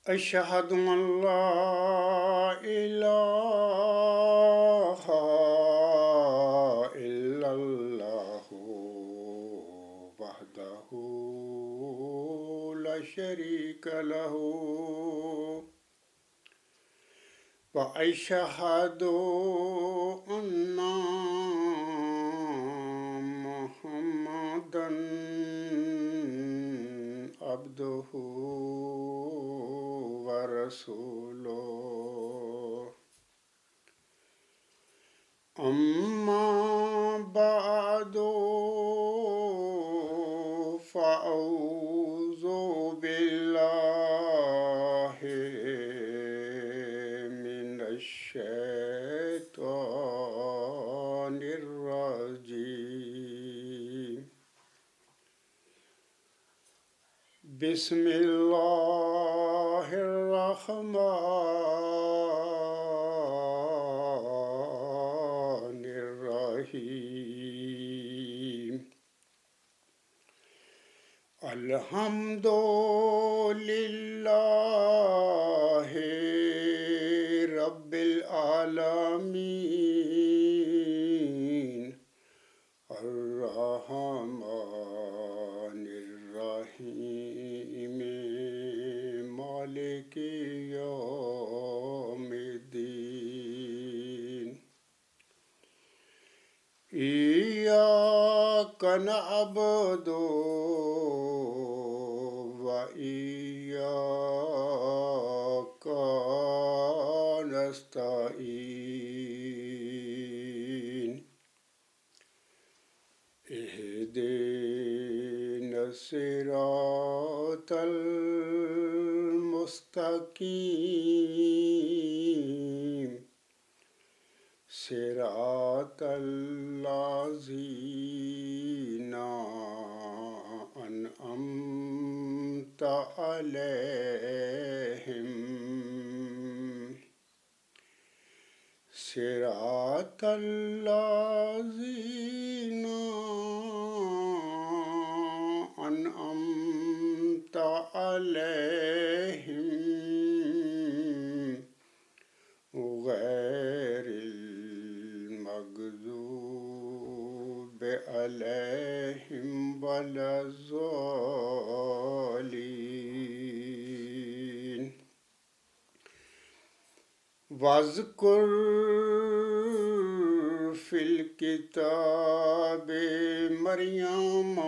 أشهد أن لا إله إلا الله وحده لا شريك له وأشهد أن محمدا عبده ورسوله أما بعد فأعوذ بالله من الشيطان الرجيم بسم الله الرحمن الرحيم الحمد لله رب العالمين الرحمن الرحيم مالك يوم الدين إياك نعبد وإياك نستعين اهدنا الصراط المستقيم صراط الذين أنعمت عليهم صراط الذين أنعمت عليهم غير المغضوب عليهم ولا الضالين واذكر في الكتاب مريم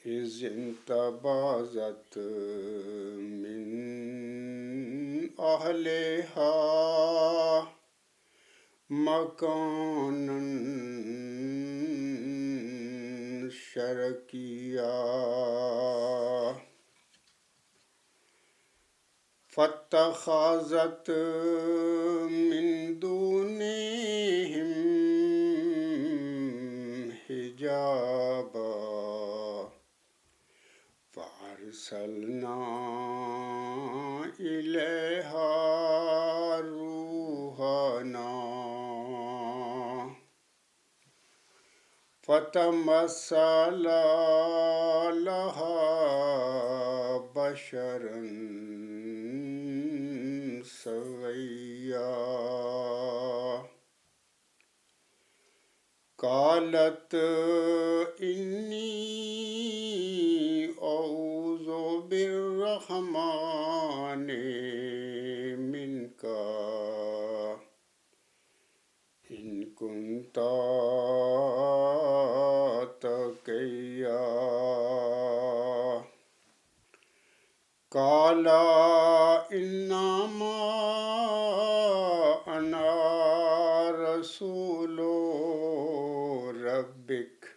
إذ انتبذت من أهلها مكانا شرقيا فاتخذت من دونهم حجابا فأرسلنا إليها روحنا فتمثل لها بشرا سويا قالت إني أعوذ بالرحمن منك إن كنت تقيا قال إنما أنا رسول ربك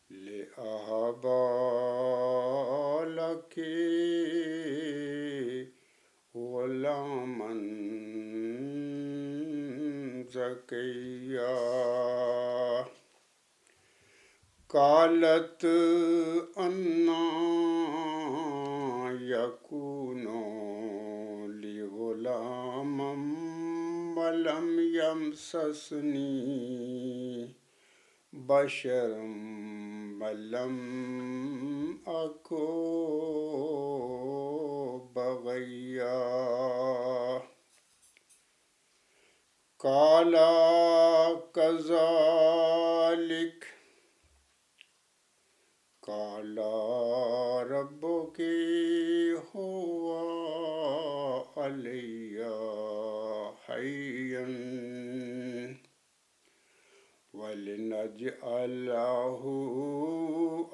لأهب لك غلاما زكيا قالت أنى يكون لي غلام ولم يمسسني بشر ولم اکو بغیا کالا کذالک کالا ربک ہوا علی حیّن وَلِنَجْعَلَهُ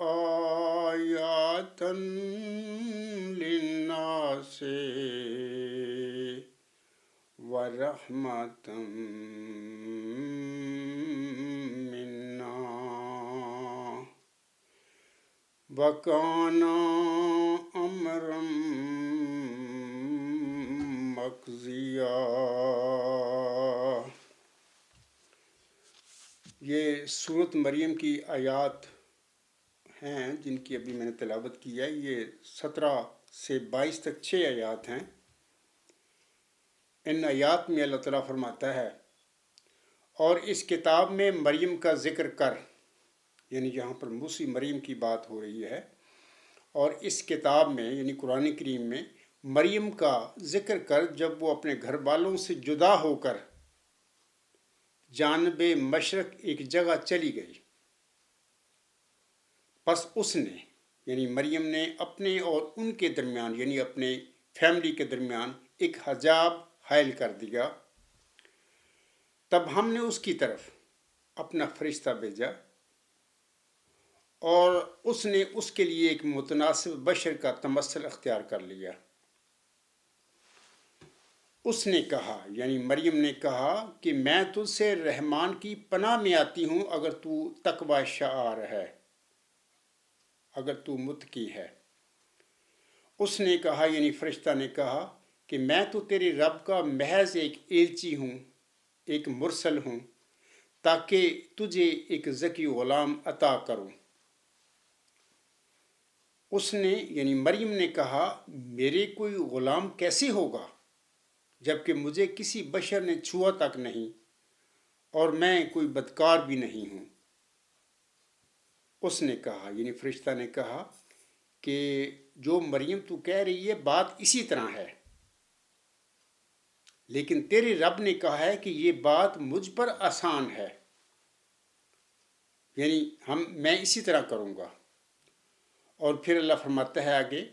آیَةً لِلنَّاسِ وَرَحْمَةً مِنَّا وَكَانَ أَمْرًا مَقْضِيًّا۔ یہ سورۃ مریم کی آیات ہیں جن کی ابھی میں نے تلاوت کی ہے۔ یہ 17 سے 22 تک 6 آیات ہیں۔ ان آیات میں اللہ تعالیٰ فرماتا ہے اور اس کتاب میں مریم کا ذکر کر، یعنی یہاں پر موسی مریم کی بات ہو رہی ہے، اور اس کتاب میں یعنی قرآن کریم میں مریم کا ذکر کر جب وہ اپنے گھر والوں سے جدا ہو کر جانب مشرق ایک جگہ چلی گئی، پس اس نے یعنی مریم نے اپنے اور ان کے درمیان یعنی اپنے فیملی کے درمیان ایک حجاب حائل کر دیا۔ تب ہم نے اس کی طرف اپنا فرشتہ بھیجا اور اس نے اس کے لیے ایک متناسب بشر کا تمثل اختیار کر لیا۔ اس نے کہا یعنی مریم نے کہا کہ میں تجھ سے رحمان کی پناہ میں آتی ہوں اگر تو تقوی شعار ہے، اگر تو متقی ہے۔ اس نے کہا یعنی فرشتہ نے کہا کہ میں تو تیرے رب کا محض ایک ایلچی ہوں، ایک مرسل ہوں، تاکہ تجھے ایک ذکی غلام عطا کروں۔ اس نے یعنی مریم نے کہا میرے کوئی غلام کیسے ہوگا جبکہ مجھے کسی بشر نے چھوا تک نہیں اور میں کوئی بدکار بھی نہیں ہوں۔ اس نے کہا یعنی فرشتہ نے کہا کہ جو مریم تو کہہ رہی ہے بات اسی طرح ہے، لیکن تیرے رب نے کہا ہے کہ یہ بات مجھ پر آسان ہے، یعنی میں اسی طرح کروں گا۔ اور پھر اللہ فرماتا ہے آگے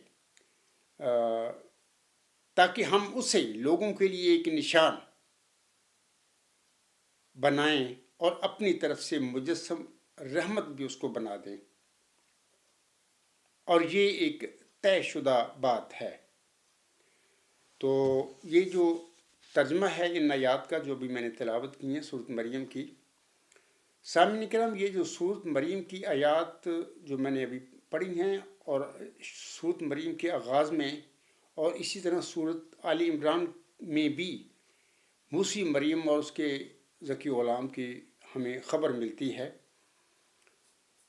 تاکہ ہم اسے لوگوں کے لیے ایک نشان بنائیں اور اپنی طرف سے مجسم رحمت بھی اس کو بنا دیں، اور یہ ایک طے شدہ بات ہے۔ تو یہ جو ترجمہ ہے ان آیات کا جو بھی میں نے تلاوت کی ہے سورۃ مریم کی، سامعین کرام یہ جو سورۃ مریم کی آیات جو میں نے ابھی پڑھی ہیں اور سورۃ مریم کے آغاز میں اور اسی طرح سورۃ آل عمران میں بھی موسی مریم اور اس کے ذکی غلام کی ہمیں خبر ملتی ہے،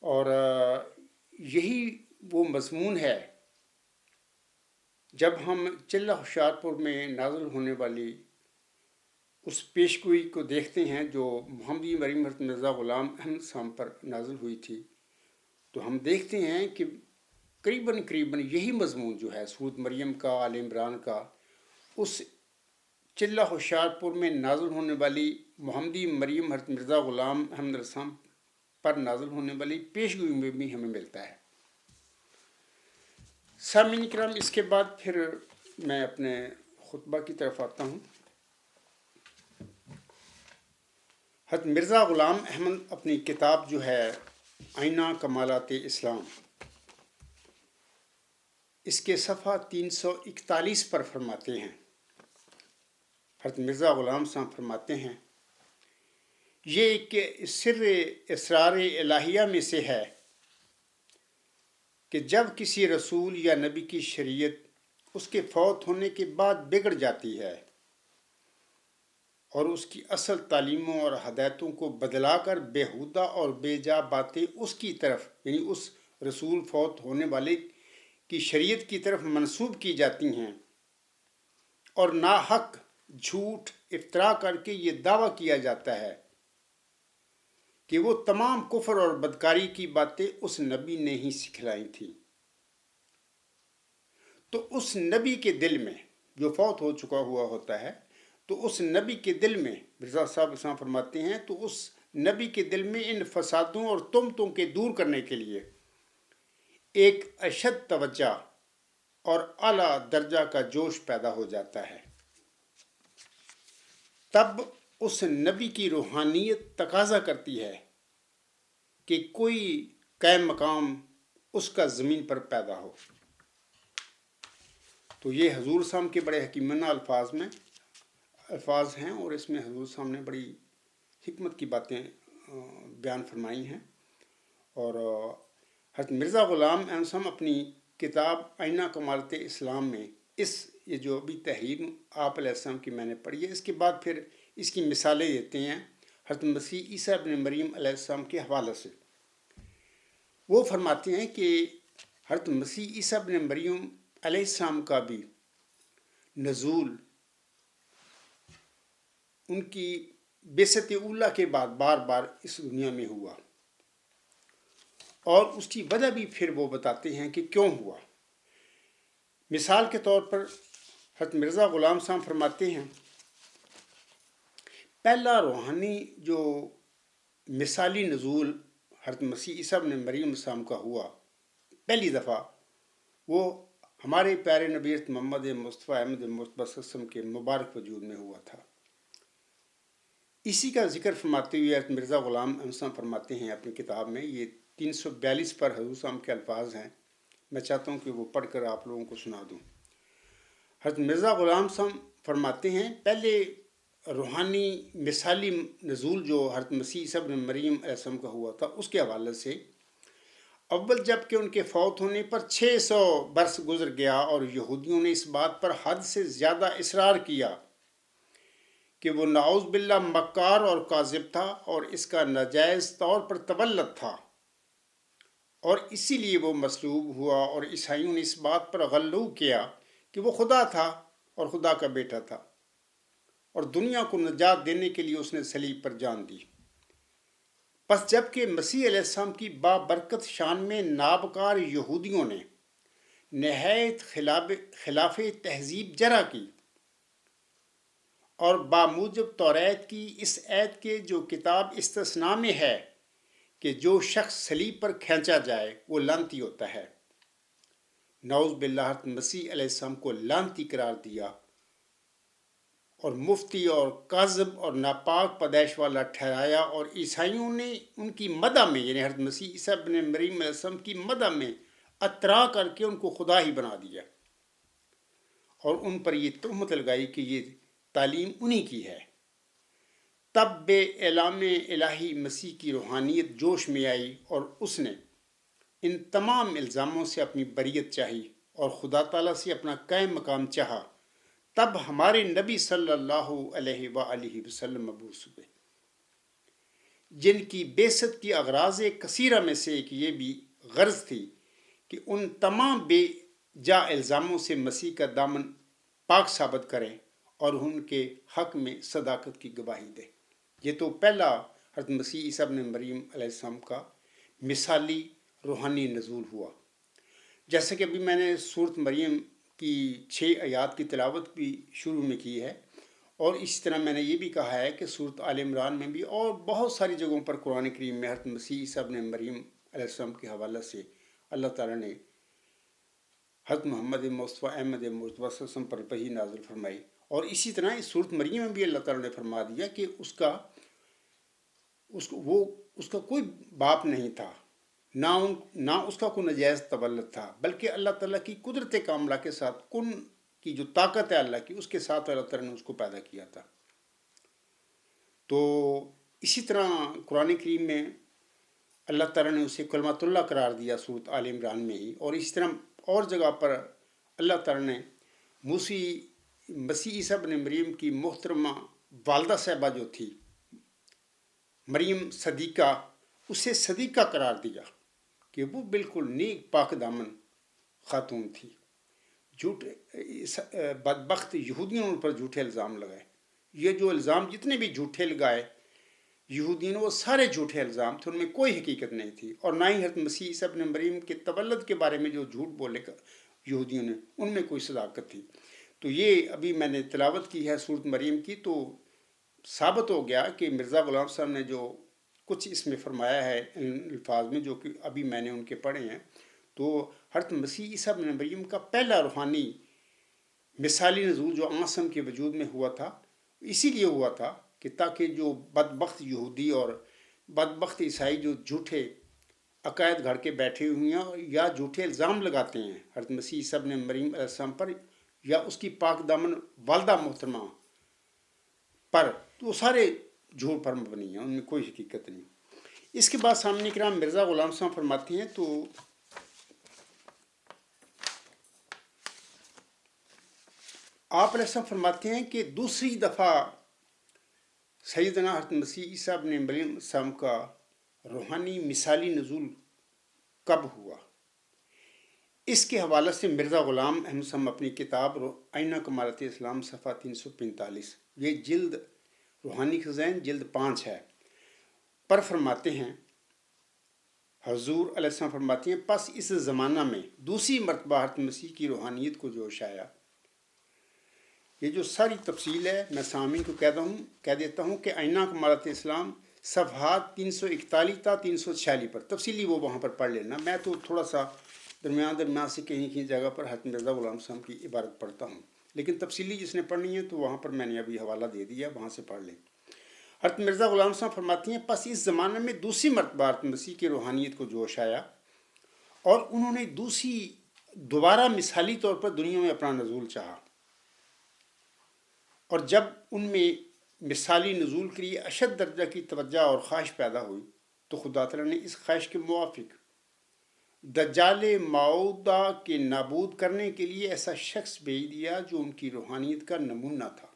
اور یہی وہ مضمون ہے جب ہم چلہ ہوشیار پور میں نازل ہونے والی اس پیشگوئی کو دیکھتے ہیں جو محمدی مریم حضرت مرزا غلام احمد صاحب پر نازل ہوئی تھی، تو ہم دیکھتے ہیں کہ قریباً یہی مضمون جو ہے سورۃ مریم کا، آل عمران کا، اس چلہ ہوشیار پور میں نازل ہونے والی محمدی مریم حضرت مرزا غلام احمد صاحب پر نازل ہونے والی پیشگوئی میں بھی ہمیں ملتا ہے۔ سامعین کرام اس کے بعد پھر میں اپنے خطبہ کی طرف آتا ہوں۔ حضرت مرزا غلام احمد اپنی کتاب جو ہے آئینہ کمالات اسلام، اس کے صفحہ 341 پر فرماتے ہیں، حضرت مرزا غلام صاحب فرماتے ہیں یہ ایک سر اسرار الہیہ میں سے ہے کہ جب کسی رسول یا نبی کی شریعت اس کے فوت ہونے کے بعد بگڑ جاتی ہے اور اس کی اصل تعلیموں اور ہدایتوں کو بدلا کر بیہودہ اور بے جا باتیں اس کی طرف یعنی اس رسول فوت ہونے والے کی شریعت کی طرف منسوب کی جاتی ہیں، اور ناحق جھوٹ افترا کر کے یہ دعویٰ کیا جاتا ہے کہ وہ تمام کفر اور بدکاری کی باتیں اس نبی نے ہی سکھلائی تھیں، تو اس نبی کے دل میں جو فوت ہو چکا ہوا ہوتا ہے، تو اس نبی کے دل میں مرزا صاحب اسلام فرماتے ہیں، تو اس نبی کے دل میں ان فسادوں اور تہمتوں کے دور کرنے کے لیے ایک اشد توجہ اور اعلیٰ درجہ کا جوش پیدا ہو جاتا ہے۔ تب اس نبی کی روحانیت تقاضا کرتی ہے کہ کوئی قائم مقام اس کا زمین پر پیدا ہو۔ تو یہ حضور صاحب کے بڑے حکیمانہ الفاظ ہیں، اور اس میں حضور صاحب نے بڑی حکمت کی باتیں بیان فرمائی ہیں۔ اور حضرت مرزا غلام احمد صاحب اپنی کتاب آئینہ کمالت اسلام میں یہ جو ابھی تحریر آپ علیہ السلام کی میں نے پڑھی ہے، اس کے بعد پھر اس کی مثالیں دیتے ہیں حضرت مسیح عیسیٰ ابن مریم علیہ السلام کے حوالے سے۔ وہ فرماتے ہیں کہ حضرت مسیح عیسیٰ ابن مریم علیہ السلام کا بھی نزول ان کی بعثت اولیٰ کے بعد بار بار اس دنیا میں ہوا، اور اس کی وجہ بھی پھر وہ بتاتے ہیں کہ کیوں ہوا۔ مثال کے طور پر حضرت مرزا غلام صاحب فرماتے ہیں، پہلا روحانی جو مثالی نزول حضرت مسیح عیسیٰ ابن مریم السلام کا ہوا پہلی دفعہ، وہ ہمارے پیارے نبی حضرت محمد مصطفیٰ احمد مصطفیٰ صلی اللہ علیہ وسلم کے مبارک وجود میں ہوا تھا۔ اسی کا ذکر فرماتے ہوئے حضرت مرزا غلام احمد صاحب فرماتے ہیں اپنی کتاب میں، یہ 342 پر حضور صاحب کے الفاظ ہیں، میں چاہتا ہوں کہ وہ پڑھ کر آپ لوگوں کو سنا دوں۔ حضرت مرزا غلام صاحب فرماتے ہیں، پہلے روحانی مثالی نزول جو حضرت مسیح عیسیٰ ابن مریم علیہ السلام کا ہوا تھا، اس کے حوالے سے اول جب کہ ان کے فوت ہونے پر 600 برس گزر گیا، اور یہودیوں نے اس بات پر حد سے زیادہ اصرار کیا کہ وہ نعوذ باللہ مکار اور کاذب تھا، اور اس کا ناجائز طور پر تولد تھا، اور اسی لیے وہ مصلوب ہوا، اور عیسائیوں نے اس بات پر غلو کیا کہ وہ خدا تھا اور خدا کا بیٹا تھا، اور دنیا کو نجات دینے کے لیے اس نے صلیب پر جان دی۔ پس جب کہ مسیح علیہ السلام کی بابرکت شان میں نابکار یہودیوں نے نہایت خلاف تہذیب جرا کی، اور باموجب توریت کی اس ایت کے جو کتاب استثناء میں ہے کہ جو شخص صلیب پر کھینچا جائے وہ لعنتی ہوتا ہے، نعوذ باللہ حضرت مسیح علیہ السلام کو لعنتی قرار دیا، اور مفتی اور کاذب اور ناپاک پیدائش والا ٹھہرایا، اور عیسائیوں نے ان کی مدح میں، یعنی حضرت مسیح عیسیٰ ابن مریم علیہ السلام کی مدح میں اطراء کر کے ان کو خدا ہی بنا دیا، اور ان پر یہ تہمت لگائی کہ یہ تعلیم انہی کی ہے۔ تب بے اعلام الہی مسیح کی روحانیت جوش میں آئی، اور اس نے ان تمام الزاموں سے اپنی بریت چاہی، اور خدا تعالیٰ سے اپنا قائم مقام چاہا۔ تب ہمارے نبی صلی اللہ علیہ وآلہ وسلم مبعوث ہوئے، جن کی بعثت کی اغراض کثیرہ میں سے ایک یہ بھی غرض تھی کہ ان تمام بے جا الزاموں سے مسیح کا دامن پاک ثابت کریں، اور ان کے حق میں صداقت کی گواہی دیں۔ یہ تو پہلا حضرت مسیح عیسیٰ ابن مریم علیہ السلام کا مثالی روحانی نزول ہوا۔ جیسے کہ ابھی میں نے سورۃ مریم کی 6 آیات کی تلاوت بھی شروع میں کی ہے، اور اسی طرح میں نے یہ بھی کہا ہے کہ سورۃ آل عمران میں بھی اور بہت ساری جگہوں پر قرآن کریم میں حضرت مسیح عیسیٰ ابن مریم علیہ السلام کے حوالے سے اللہ تعالیٰ نے حضرت محمد مصطفیٰ احمد مصطفیٰ صلی اللہ علیہ وسلم پر وحی نازل فرمائی، اور اسی طرح اس سورۃ مریم میں بھی اللہ تعالیٰ نے فرما دیا کہ اس کا کوئی باپ نہیں تھا، نہ اس کا کوئی نجائز تولد تھا، بلکہ اللہ تعالیٰ کی قدرت کاملہ کے ساتھ، کن کی جو طاقت ہے اللہ کی، اس کے ساتھ اللہ تعالیٰ نے اس کو پیدا کیا تھا۔ تو اسی طرح قرآن کریم میں اللہ تعالیٰ نے اسے کلمۃ اللہ قرار دیا سورۃ آل عمران میں ہی، اور اسی طرح اور جگہ پر اللہ تعالیٰ نے مسیح عیسیٰ ابن مریم کی محترمہ والدہ صاحبہ جو تھی مریم صدیقہ، اسے صدیقہ قرار دیا کہ وہ بالکل نیک پاک دامن خاتون تھی۔ بدبخت یہودیوں نے ان پر جھوٹے الزام لگائے، یہ جو الزام جتنے بھی جھوٹے لگائے یہودیوں نے، وہ سارے جھوٹے الزام تھے، ان میں کوئی حقیقت نہیں تھی، اور نہ ہی حضرت مسیح عیسیٰ ابن مریم کے تولد کے بارے میں جو جھوٹ بولے یہودیوں نے، ان میں کوئی صداقت تھی. تو یہ ابھی میں نے تلاوت کی ہے سورۃ مریم کی، تو ثابت ہو گیا کہ مرزا غلام صاحب نے جو کچھ اس میں فرمایا ہے ان الفاظ میں، جو کہ ابھی میں نے ان کے پڑھے ہیں، تو حضرت مسیح عیسیٰ ابن مریم کا پہلا روحانی مثالی نزول جو آسم کے وجود میں ہوا تھا، اسی لیے ہوا تھا کہ تاکہ جو بدبخت یہودی اور بدبخت عیسائی جو جھوٹے عقائد گھڑ کے بیٹھے ہوئے ہیں یا جھوٹے الزام لگاتے ہیں حضرت مسیح عیسیٰ ابن مریم علیہ السلام پر یا اس کی پاک دامن والدہ محترمہ پر، تو وہ سارے جھوٹ پر مبنی ہیں، ان میں کوئی حقیقت نہیں. اس کے بعد سامعین کرام مرزا غلام صاحب فرماتے ہیں، تو آپ علیہ السلام فرماتے ہیں کہ دوسری دفعہ سیدنا حضرت مسیح عیسیٰ ابن مریم السلام کا روحانی مثالی نزول کب ہوا. اس کے حوالے سے مرزا غلام احمد صاحب اپنی کتاب آئینہ کمالات اسلام صفحہ 345، یہ جلد روحانی خزائن جلد 5 ہے، پر فرماتے ہیں، حضور علیہ السلام فرماتے ہیں، پس اس زمانہ میں دوسری مرتبہ حضرت مسیح کی روحانیت کو جوش آیا. یہ جو ساری تفصیل ہے میں سامعین کو کہہ دیتا ہوں کہ آئینہ کمالات اسلام صفحات 341 تا 346 پر تفصیلی وہ وہاں پر پڑھ لینا. میں تو تھوڑا سا درمیان سے کہیں جگہ پر حضرت مرزا غلام صاحب کی عبارت پڑھتا ہوں، لیکن تفصیلی جس نے پڑھنی ہے تو وہاں پر میں نے ابھی حوالہ دے دیا، وہاں سے پڑھ لیں. حضرت مرزا غلام صاحب فرماتی ہیں، پس اس زمانے میں دوسری مرتبہ حضرت مسیح کی روحانیت کو جوش آیا اور انہوں نے دوبارہ مثالی طور پر دنیا میں اپنا نزول چاہا، اور جب ان میں مثالی نزول کے لیے اشد درجہ کی توجہ اور خواہش پیدا ہوئی تو خدا تعالیٰ نے اس خواہش کے موافق دجال معودہ کے نابود کرنے کے لیے ایسا شخص بھیج دیا جو ان کی روحانیت کا نمونہ تھا.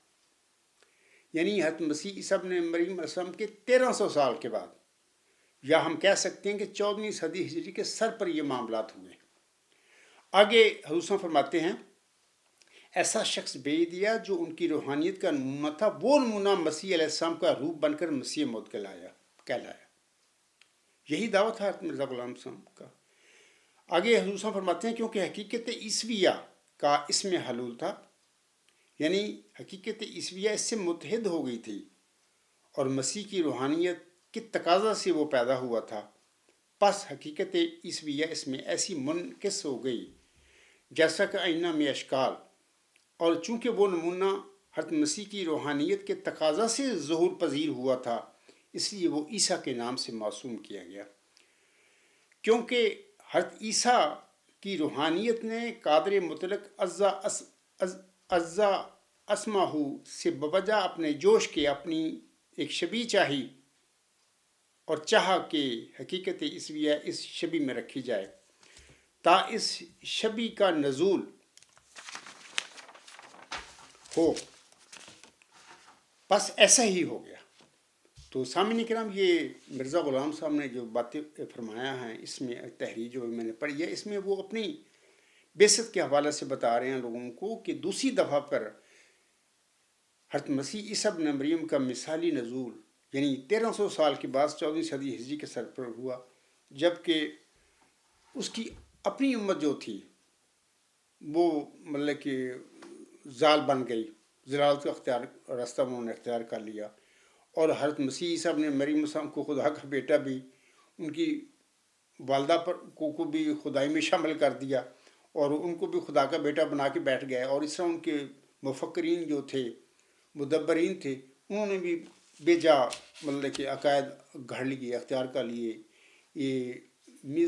یعنی حضرت مسیح عیسیٰ ابن مریم علیہ السلام کے 1300 سال کے بعد، یا ہم کہہ سکتے ہیں کہ 14ویں صدی ہجری کے سر پر یہ معاملات ہوئے. آگے حضور صلی اللہ علیہ وسلم فرماتے ہیں، ایسا شخص بھیج دیا جو ان کی روحانیت کا نمونہ تھا، وہ نمونہ مسیح علیہ السلام کا روپ بن کر مسیح موعود کہلایا. یہی دعوت ہے حضرت مرزا غلام صاحب کا. آگے حضور صلی اللہ علیہ وسلم فرماتے ہیں، کیونکہ حقیقت عیسویہ کا اس میں حلول تھا، یعنی حقیقت عیسویہ اس سے متحد ہو گئی تھی اور مسیح کی روحانیت کے تقاضا سے وہ پیدا ہوا تھا. پس حقیقت عیسویہ اس میں ایسی منعکس ہو گئی جیسا کہ آئینہ میں اشکال، اور چونکہ وہ نمونہ حضرت مسیح کی روحانیت کے تقاضا سے ظہور پذیر ہوا تھا، اس لیے وہ عیسیٰ کے نام سے موسوم کیا گیا. کیونکہ حضرت عیسیٰ کی روحانیت نے قادر مطلق عزا اسماہ سے بوجہ اپنے جوش کے اپنی ایک شبیہ چاہی اور چاہا کہ حقیقت عیسویہ اس شبیہ میں رکھی جائے تا اس شبیہ کا نزول ہو. بس ایسا ہی ہو گیا. تو سامعین کرام، یہ مرزا غلام صاحب نے جو باتیں فرمایا ہیں، اس میں تحریر جو میں نے پڑھی ہے، اس میں وہ اپنی بعثت کے حوالے سے بتا رہے ہیں لوگوں کو کہ دوسری دفعہ پر حضرت مسیح عیسیٰ ابن مریم کا مثالی نزول یعنی 1300 سال کے بعد 14ویں صدی ہجری کے سر پر ہوا، جبکہ اس کی اپنی امت جو تھی وہ مطلب کہ زال بن گئی، ضلالت کا راستہ انہوں نے اختیار کر لیا، اور حضرت مسیح عیسیٰ ابن مریم السلام کو خدا کا بیٹا بھی ان کی والدہ پر کو بھی خدائی میں شامل کر دیا اور ان کو بھی خدا کا بیٹا بنا کے بیٹھ گئے. اور اس طرح ان کے مفکرین جو تھے، مدبرین تھے، انہوں نے بھی بے جا مطلب کہ عقائد گھڑ لیے، اختیار کر لیے. یہ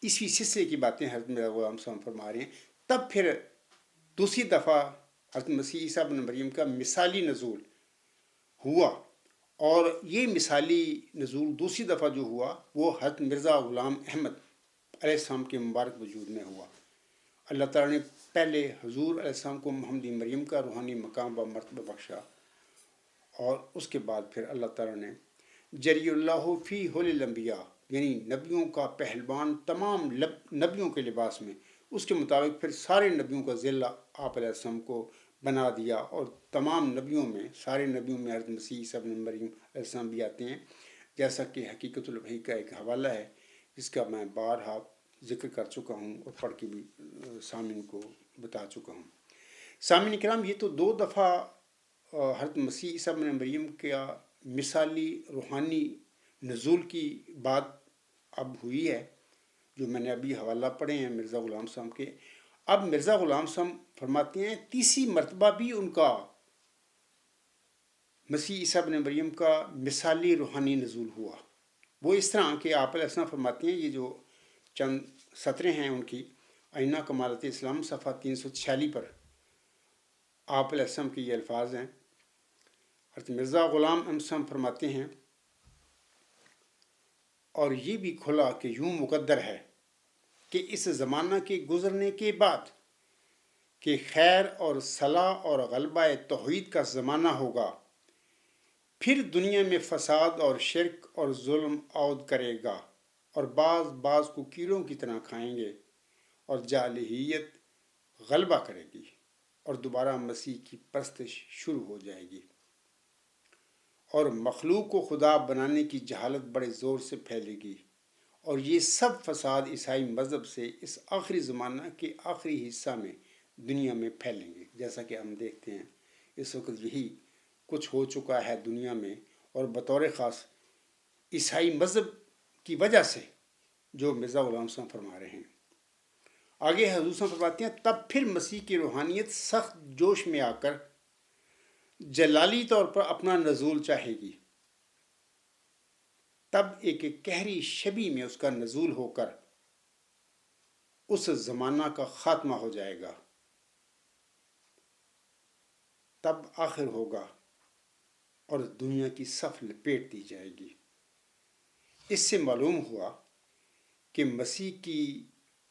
اسی سلسلے کی باتیں حضرت مرزا غلام صاحب فرما رہے ہیں. تب پھر دوسری دفعہ حضرت مسیح عیسیٰ ابن مریم کا مثالی نزول ہوا، اور یہ مثالی نزول دوسری دفعہ جو ہوا وہ حضرت مرزا غلام احمد علیہ السلام کے مبارک وجود میں ہوا. اللہ تعالیٰ نے پہلے حضور علیہ السلام کو محمدی مریم کا روحانی مقام و مرتبہ بخشا، اور اس کے بعد پھر اللہ تعالیٰ نے جری اللہ فی حل الانبیاء یعنی نبیوں کا پہلوان تمام نبیوں کے لباس میں، اس کے مطابق پھر سارے نبیوں کا ذلہ آپ علیہ السلام کو بنا دیا، اور تمام نبیوں میں، سارے نبیوں میں حضرت مسیح عیسیٰ ابن مریم علیہ السلام بھی آتے ہیں، جیسا کہ حقیقت الوحی کا ایک حوالہ ہے جس کا میں بارہا ذکر کر چکا ہوں اور پڑھ کے بھی سامعین کو بتا چکا ہوں۔ سامعین کرام، یہ تو 2 دفعہ حضرت مسیح عیسیٰ ابن مریم کا مثالی روحانی نزول کی بات اب ہوئی ہے، جو میں نے ابھی حوالہ پڑھے ہیں مرزا غلام صاحب کے۔ اب مرزا غلام صاحب فرماتے ہیں تیسری مرتبہ بھی ان کا مسیح عیسیٰ ابن مریم کا مثالی روحانی نزول ہوا۔ وہ اس طرح کہ آپ علیہ السلام فرماتے ہیں، یہ جو چند سطریں ہیں ان کی آئینہ کمالت اسلام صفحہ 346 پر آپ علیہ السلام کے یہ الفاظ ہیں۔ حضرت مرزا غلام احمد صاحب فرماتے ہیں، اور یہ بھی کھلا کہ یوں مقدر ہے کہ اس زمانہ کے گزرنے کے بعد کہ خیر اور صلاح اور غلبہ توحید کا زمانہ ہوگا، پھر دنیا میں فساد اور شرک اور ظلم عود کرے گا، اور بعض کو کیڑوں کی طرح کھائیں گے، اور جاہلیت غلبہ کرے گی، اور دوبارہ مسیح کی پرستش شروع ہو جائے گی، اور مخلوق کو خدا بنانے کی جہالت بڑے زور سے پھیلے گی، اور یہ سب فساد عیسائی مذہب سے اس آخری زمانہ کے آخری حصہ میں دنیا میں پھیلیں گے۔ جیسا کہ ہم دیکھتے ہیں اس وقت یہی کچھ ہو چکا ہے دنیا میں، اور بطور خاص عیسائی مذہب کی وجہ سے جو مرزا غلام صاحب فرما رہے ہیں۔ آگے حضور صاحب فرماتے ہیں، تب پھر مسیح کی روحانیت سخت جوش میں آ کر جلالی طور پر اپنا نزول چاہے گی۔ تب ایک قہری شبیہ میں اس کا نزول ہو کر اس زمانہ کا خاتمہ ہو جائے گا۔ تب آخر ہوگا اور دنیا کی صف لپیٹ دی جائے گی۔ اس سے معلوم ہوا کہ مسیح کی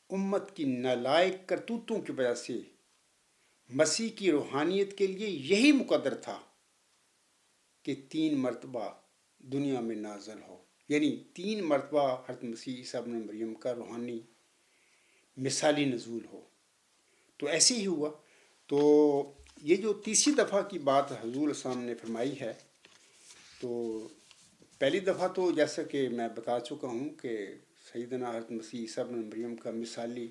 امت کی نالائق کرتوتوں کی وجہ سے مسیح کی روحانیت کے لیے یہی مقدر تھا کہ 3 مرتبہ دنیا میں نازل ہو، یعنی 3 مرتبہ حضرت مسیح عیسیٰ ابن مریم کا روحانی مثالی نزول ہو۔ تو ایسے ہی ہوا۔ تو یہ جو تیسری دفعہ کی بات حضور صاحب نے فرمائی ہے، تو پہلی دفعہ تو جیسا کہ میں بتا چکا ہوں کہ سیدنا حضرت مسیح عیسیٰ ابن مریم کا مثالی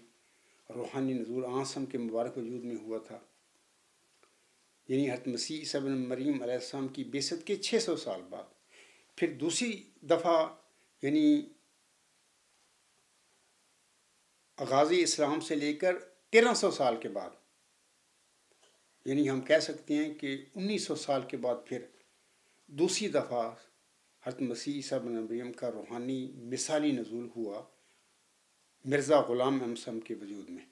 روحانی نزول آنسم کے مبارک وجود میں ہوا تھا، یعنی حضرت مسیح عیسیٰ ابن مریم علیہ السلام کی بعثت کے 600 سال بعد۔ پھر دوسری دفعہ یعنی آغاز اسلام سے لے کر 1300 سال کے بعد، یعنی ہم کہہ سکتے ہیں کہ 1900 سال کے بعد پھر دوسری دفعہ حضرت مسیح عیسیٰ ابن مریم کا روحانی مثالی نزول ہوا مرزا غلام احمد صاحب کے وجود میں۔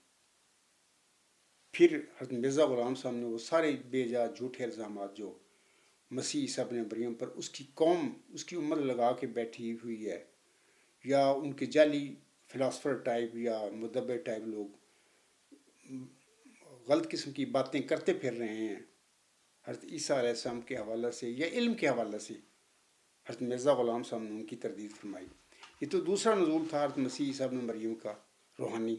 پھر حضرت مرزا غلام صاحب نے وہ سارے بے جا جھوٹے الزامات جو مسیح عیسیٰ ابن مریم پر اس کی قوم، اس کی امت لگا کے بیٹھی ہوئی ہے، یا ان کے جعلی فلاسفر ٹائپ یا مدبر ٹائپ لوگ غلط قسم کی باتیں کرتے پھر رہے ہیں حضرت عیسیٰ علیہ السلام کے حوالہ سے یا علم کے حوالہ سے، حضرت مرزا غلام صاحب نے ان کی تردید فرمائی۔ یہ تو دوسرا نزول تھا حضرت مسیح عیسیٰ ابن مریم کا روحانی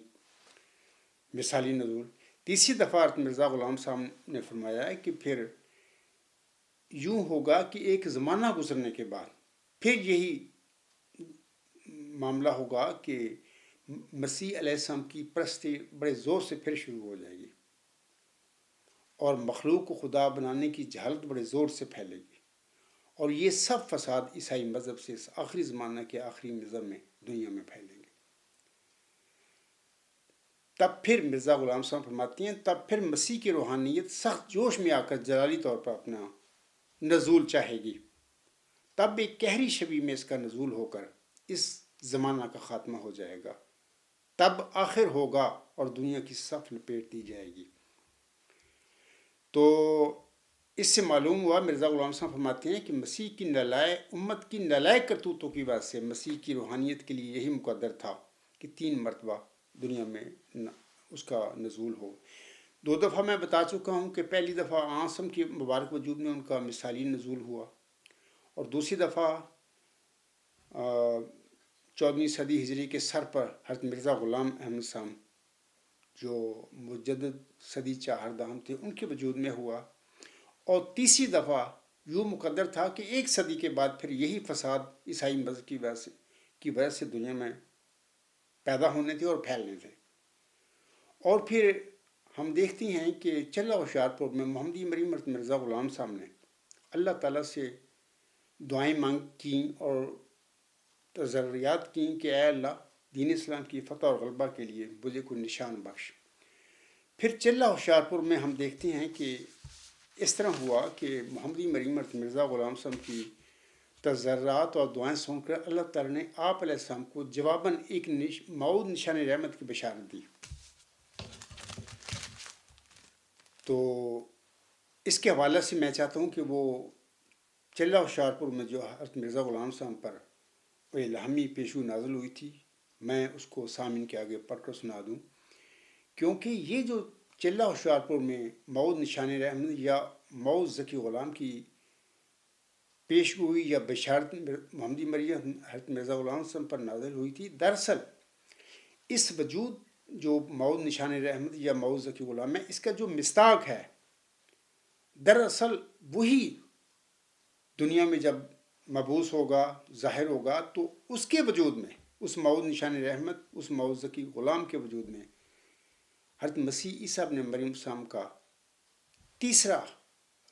مثالی نزول۔ تیسری دفعہ حضرت مرزا غلام صاحب نے فرمایا ہے کہ پھر یوں ہوگا کہ ایک زمانہ گزرنے کے بعد پھر یہی معاملہ ہوگا کہ مسیح علیہ السلام کی پرستی بڑے زور سے پھر شروع ہو جائے گی، اور مخلوق کو خدا بنانے کی جہالت بڑے زور سے پھیلے گی، اور یہ سب فساد عیسائی مذہب سے اس آخری زمانہ کے آخری مذہب میں دنیا میں پھیلیں گے۔ تب پھر مرزا غلام صاحب فرماتے ہیں، تب پھر مسیح کی روحانیت سخت جوش میں آ کر جلالی طور پر اپنا نزول چاہے گی۔ تب ایک قہری شبیہ میں اس کا نزول ہو کر اس زمانہ کا خاتمہ ہو جائے گا۔ تب آخر ہوگا اور دنیا کی صف لپیٹ دی جائے گی۔ تو اس سے معلوم ہوا، مرزا غلام صاحب فرماتے ہیں کہ مسیح کی امت کی نالائق کرتوتوں کی وجہ سے مسیح کی روحانیت کے لیے یہی مقدر تھا کہ 3 مرتبہ دنیا میں اس کا نزول ہو۔ 2 دفعہ میں بتا چکا ہوں کہ پہلی دفعہ آنسم کے مبارک وجود میں ان کا مثالی نزول ہوا، اور دوسری دفعہ 14ویں صدی ہجری کے سر پر حضرت مرزا غلام احمد صاحب جو مجدد صدی چہاردام تھے ان کے وجود میں ہوا، اور تیسری دفعہ یوں مقدر تھا کہ 1 صدی کے بعد پھر یہی فساد عیسائی مذہب کی وجہ سے دنیا میں پیدا ہونے تھے اور پھیلنے تھے۔ اور پھر ہم دیکھتے ہیں کہ چلہ ہوشیارپور میں محمدی مریم حضرت مرزا غلام صاحب نے اللہ تعالیٰ سے دعائیں مانگ کیں اور تضریات کیں کہ اے اللہ دین اسلام کی فتح اور غلبہ کے لیے مجھے کوئی نشان بخش۔ پھر چلہ ہوشیارپور میں ہم دیکھتے ہیں کہ اس طرح ہوا کہ محمدی مریم حضرت مرزا غلام صاحب کی تضرعات اور دعائیں سن کر اللہ تعالیٰ نے آپ علیہ السلام کو جواباً ایک موعود نشان رحمت کی بشارت دی۔ تو اس کے حوالے سے میں چاہتا ہوں کہ وہ چلہ ہوشیارپور میں جو حضرت مرزا غلام صاحب پر وہ الہامی پیشگوئی نازل ہوئی تھی، میں اس کو سامعین کے آگے پڑھ کر سنا دوں، کیونکہ یہ جو چلہ ہوشیارپور میں موعود نشان رحمت یا موعود ذکی غلام کی پیشگوئی یا بشارت محمدی مریم حضرت مرزا غلام صاحب پر نازل ہوئی تھی، دراصل اس وجود جو موعود نشان رحمت یا موعود ذکی غلام ہے، اس کا جو مصداق ہے دراصل وہی دنیا میں جب مبعوث ہوگا، ظاہر ہوگا، تو اس کے وجود میں، اس موعود نشان رحمت، اس موعود ذکی غلام کے وجود میں حضرت مسیح عیسیٰ ابن مریم صاحب کا تیسرا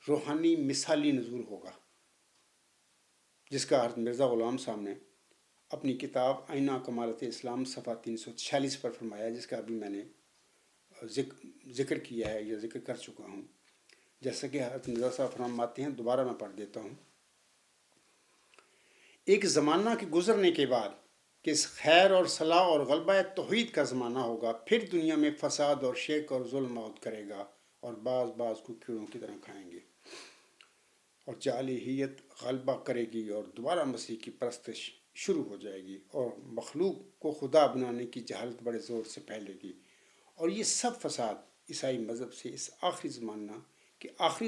روحانی مثالی نزول ہوگا، جس کا حضرت مرزا غلام صاحب نے اپنی کتاب آئینہ کمالات اسلام صفحہ 346 پر فرمایا، جس کا ابھی میں نے ذکر کیا ہے یا ذکر کر چکا ہوں۔ جیسا کہ حضرت مرزا صاحب فرماتے ہیں، دوبارہ میں پڑھ دیتا ہوں۔ ایک زمانہ کے گزرنے کے بعد کہ اس خیر اور صلاح اور غلبہ توحید کا زمانہ ہوگا، پھر دنیا میں فساد اور شرک اور ظلم عود کرے گا، اور بعض کو کیڑوں کی طرح کھائیں گے، اور جاہلیت غلبہ کرے گی، اور دوبارہ مسیح کی پرستش شروع ہو جائے گی، اور مخلوق کو خدا بنانے کی جہالت بڑے زور سے پھیلے گی، اور یہ سب فساد عیسائی مذہب سے اس آخری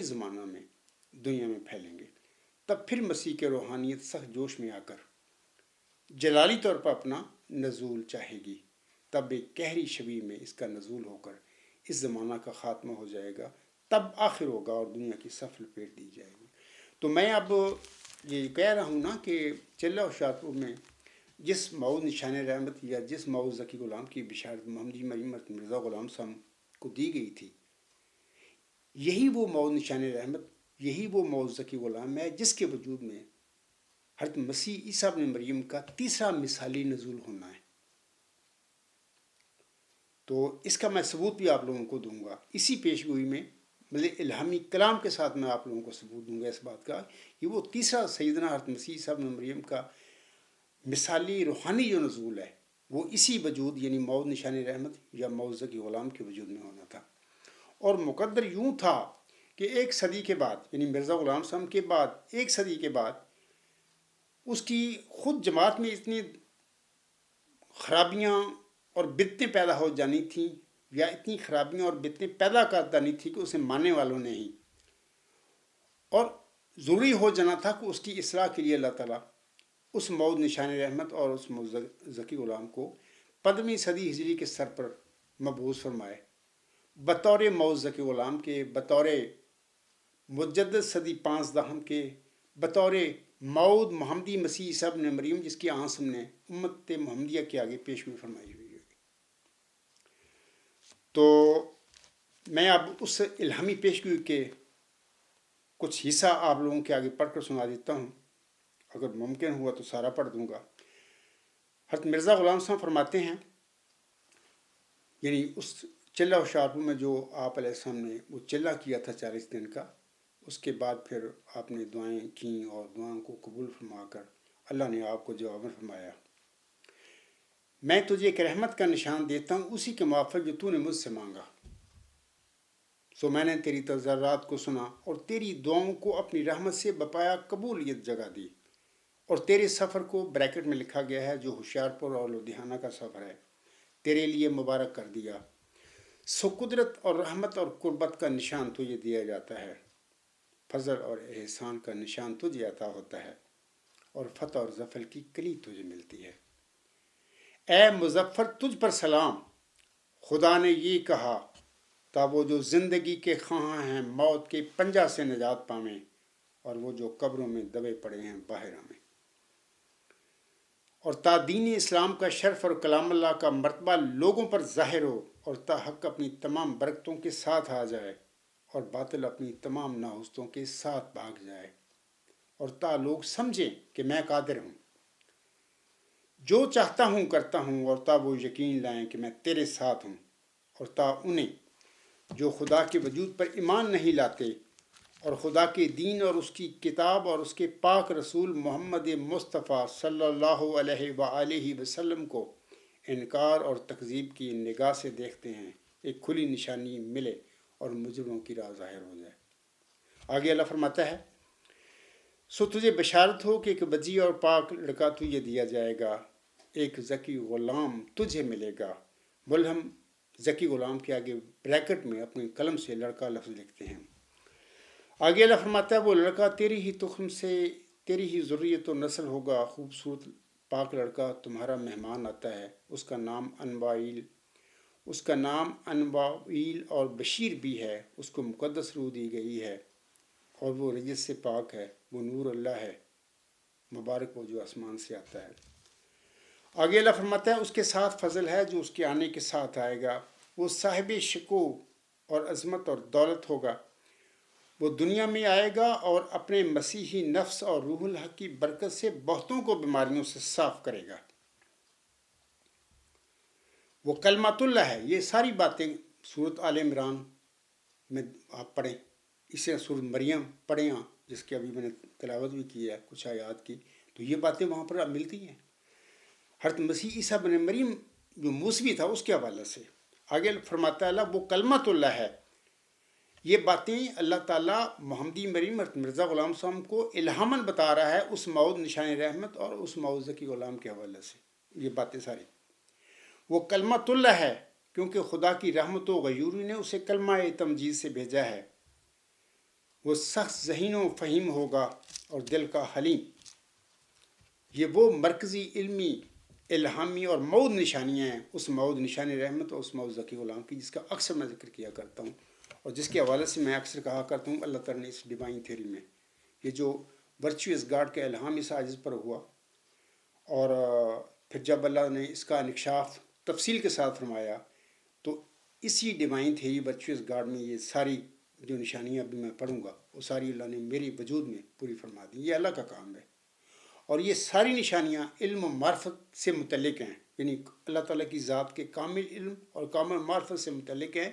زمانہ میں دنیا میں پھیلیں گے۔ تب پھر مسیح کے روحانیت سخت جوش میں آ کر جلالی طور پر اپنا نزول چاہے گی، تب ایک قہری شبیہ میں اس کا نزول ہو کر اس زمانہ کا خاتمہ ہو جائے گا، تب آخر ہوگا اور دنیا کی صف لپیٹ دی جائے گی۔ تو میں اب یہ کہہ رہا ہوں نا کہ چلہ ہوشیارپور میں جس موعود نشان رحمت یا جس موعود ذکی غلام کی بشارت محمدی مریم حضرت مرزا غلام صاحب کو دی گئی تھی، یہی وہ موعود نشان رحمت، یہی وہ موعود ذکی غلام ہے جس کے وجود میں حضرت مسیح عیسیٰ ابن مریم کا تیسرا مثالی نزول ہونا ہے۔ تو اس کا میں ثبوت بھی آپ لوگوں کو دوں گا اسی پیشگوئی میں، مطلب الہامی کلام کے ساتھ میں آپ لوگوں کو ثبوت دوں گا اس بات کا کہ وہ تیسرا سیدنا حضرت مسیح عیسیٰ ابن مریم کا مثالی روحانی جو نزول ہے وہ اسی وجود یعنی موعود نشان رحمت یا موعود ذکی غلام کے وجود میں ہونا تھا۔ اور مقدر یوں تھا کہ ایک صدی کے بعد یعنی مرزا غلام صاحب کے بعد ایک صدی کے بعد اس کی خود جماعت میں اتنی خرابیاں اور بدعتیں پیدا ہو جانی تھیں، یا اتنی خرابیاں اور بدعتیں پیدا کر دانی تھی کہ اسے ماننے والوں نے ہی، اور ضروری ہو جانا تھا کہ اس کی اصلاح کے لیے اللہ تعالیٰ اس موعود نشان رحمت اور اس موعود ذکی غلام کو 15ویں صدی ہجری کے سر پر مبعوث فرمائے، بطور موعود ذکی غلام کے، بطور مجدد صدی 15 کے، بطور موعود محمدی مسیح عیسیٰ ابن مریم جس کی آنس ہم نے امت محمدیہ کے آگے پیشگوئی فرمائی ہوئی ہے۔ تو میں اب اس الہامی پیشگوئی کے کچھ حصہ آپ لوگوں کے آگے پڑھ کر سنا دیتا ہوں، اگر ممکن ہوا تو سارا پڑھ دوں گا۔ حضرت مرزا غلام صاحب فرماتے ہیں، یعنی اس چلہ ہوشیارپور میں جو آپ علیہ السلام نے وہ چلہ کیا تھا 40 دن کا، اس کے بعد پھر آپ نے دعائیں کیں اور دعاؤں کو قبول فرما کر اللہ نے آپ کو جواب فرمایا، میں تجھے ایک رحمت کا نشان دیتا ہوں اسی کے موافق جو تو نے مجھ سے مانگا، سو میں نے تیری تضرعات کو سنا اور تیری دعاؤں کو اپنی رحمت سے بپایا قبولیت جگہ دی، اور تیرے سفر کو بریکٹ میں لکھا گیا ہے جو ہوشیارپور اور لدھیانہ کا سفر ہے تیرے لیے مبارک کر دیا، سو قدرت اور رحمت اور قربت کا نشان تجھے دیا جاتا ہے، فضل اور احسان کا نشان تجھے عطا ہوتا ہے، اور فتح اور ظفر کی کلید تجھے ملتی ہے۔ اے مظفر تجھ پر سلام، خدا نے یہ کہا تا وہ جو زندگی کے خواہاں ہیں موت کے پنجہ سے نجات پاویں، اور وہ جو قبروں میں دبے پڑے ہیں باہر آویں۔ اور تا دین اسلام کا شرف اور کلام اللہ کا مرتبہ لوگوں پر ظاہر ہو، اور تا حق اپنی تمام برکتوں کے ساتھ آ جائے اور باطل اپنی تمام ناحوستوں کے ساتھ بھاگ جائے، اور تا لوگ سمجھیں کہ میں قادر ہوں، جو چاہتا ہوں کرتا ہوں، اور تا وہ یقین لائیں کہ میں تیرے ساتھ ہوں، اور تا انہیں جو خدا کے وجود پر ایمان نہیں لاتے اور خدا کے دین اور اس کی کتاب اور اس کے پاک رسول محمد مصطفیٰ صلی اللہ علیہ وآلہ وسلم کو انکار اور تکذیب کی نگاہ سے دیکھتے ہیں، ایک کھلی نشانی ملے اور مجرموں کی راہ ظاہر ہو جائے۔ آگے اللہ فرماتا ہے، سو تجھے بشارت ہو کہ ایک بجی اور پاک لڑکا تجھے دیا جائے گا، ایک ذکی غلام تجھے ملے گا۔ ملہم ذکی غلام کے آگے بریکٹ میں اپنے قلم سے لڑکا لفظ لکھتے ہیں۔ آگے اللہ فرماتا ہے، وہ لڑکا تیری ہی تخم سے، تیری ہی ذریت و نسل ہوگا، خوبصورت پاک لڑکا تمہارا مہمان آتا ہے، اس کا نام انبائیل اور بشیر بھی ہے، اس کو مقدس روح دی گئی ہے اور وہ رجس سے پاک ہے، وہ نور اللہ ہے، مبارک وہ جو آسمان سے آتا ہے۔ آگے اللہ فرماتا ہے، اس کے ساتھ فضل ہے جو اس کے آنے کے ساتھ آئے گا، وہ صاحب شکو اور عظمت اور دولت ہوگا، وہ دنیا میں آئے گا اور اپنے مسیحی نفس اور روح الحق کی برکت سے بہتوں کو بیماریوں سے صاف کرے گا۔ وہ کلمۃ اللہ ہے۔ یہ ساری باتیں سورۃ آل عمران میں آپ پڑھیں، اسے سورۃ مریم پڑھیں آپ، جس کی ابھی میں نے تلاوت بھی کی ہے کچھ آیات کی، تو یہ باتیں وہاں پر ملتی ہیں۔ حضرت مسیح عیسیٰ بن مریم جو موسوی تھا اس کے حوالے سے آگے فرماتا ہے، اللہ وہ کلمۃ اللہ ہے۔ یہ باتیں اللہ تعالیٰ محمدی مریم مرزا غلام صاحب کو الہاماً بتا رہا ہے اس موعود نشان رحمت اور اس موعود ذکی غلام کے حوالے سے۔ یہ باتیں ساری وہ کلمۃ اللہ ہے، کیونکہ خدا کی رحمت و غیوری نے اسے کلمہ تمجید سے بھیجا ہے۔ وہ سخت ذہین و فہیم ہوگا اور دل کا حلیم۔ یہ وہ مرکزی علمی الہامی اور موعود نشانیاں ہیں اس موعود نشان رحمت اور اس موعود ذکی غلام کی، جس کا اکثر میں ذکر کیا کرتا ہوں اور جس کے حوالے سے میں اکثر کہا کرتا ہوں اللہ تعالیٰ نے اس ڈیوائن تھیوری میں یہ جو ورچوئس گاڈ کا الہام اس عاجز پر ہوا، اور پھر جب اللہ نے اس کا انکشاف تفصیل کے ساتھ فرمایا، تو اسی ڈیوائن تھیوری ورچوئس گاڈ میں یہ ساری جو نشانیاں ابھی میں پڑھوں گا وہ ساری اللہ نے میری وجود میں پوری فرما دی۔ یہ اللہ کا کام ہے، اور یہ ساری نشانیاں علم و معرفت سے متعلق ہیں، یعنی اللہ تعالیٰ کی ذات کے کامل علم اور کامل معرفت سے متعلق ہیں،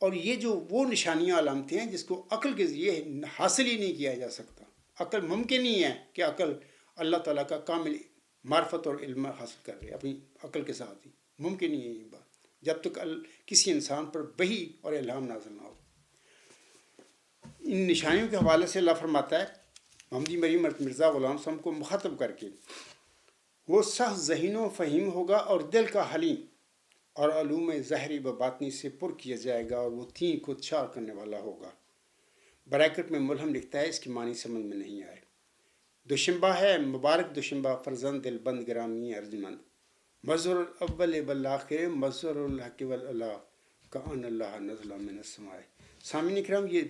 اور یہ جو وہ نشانیاں علامتیں ہیں جس کو عقل کے ذریعے حاصل ہی نہیں کیا جا سکتا۔ عقل ممکن نہیں ہے کہ عقل اللہ تعالیٰ کا کامل معرفت اور علم حاصل کر رہے اپنی عقل کے ساتھ ہی، ممکن نہیں ہے یہ بات، جب تک کسی انسان پر وحی اور الہام نازل نہ ہو۔ ان نشانیوں کے حوالے سے اللہ فرماتا ہے محمدی مریم مرزا غلام صاحب کو مخاطب کر کے، وہ سخت ذہین و فہیم ہوگا اور دل کا حلیم، اور علوم ظاہری و باطنی سے پر کیا جائے گا، اور وہ تین کو چار کرنے والا ہوگا۔ بریکٹ میں ملہم لکھتا ہے، اس کی معنی سمجھ میں نہیں آئے۔ دوشنبہ ہے، مبارک دوشنبہ، فرزند دل بند گرامی ارجمند، مظہر الاول بالآخر، مظہر الحق والعلا، کأن اللہ نزل من السماء۔ سامعین اکرام، یہ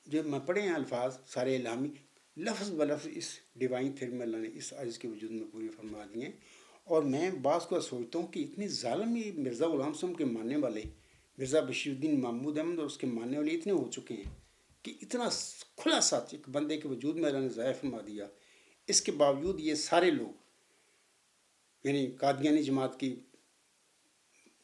جو میں پڑھے ہیں الفاظ سارے الہامی لفظ بلفظ اس ڈیوائن تھیوری میں اللہ نے اس عجز کے وجود میں پوری فرما دی ہیں، اور میں بعض کو سوچتا ہوں کہ اتنے ظالم یہ مرزا غلام صاحب کے ماننے والے، مرزا بشیر الدین محمود احمد اور اس کے ماننے والے اتنے ہو چکے ہیں کہ اتنا کھلا سچ ایک بندے کے وجود میں اللہ نے ظاہر فرما دیا، اس کے باوجود یہ سارے لوگ، یعنی قادیانی جماعت کی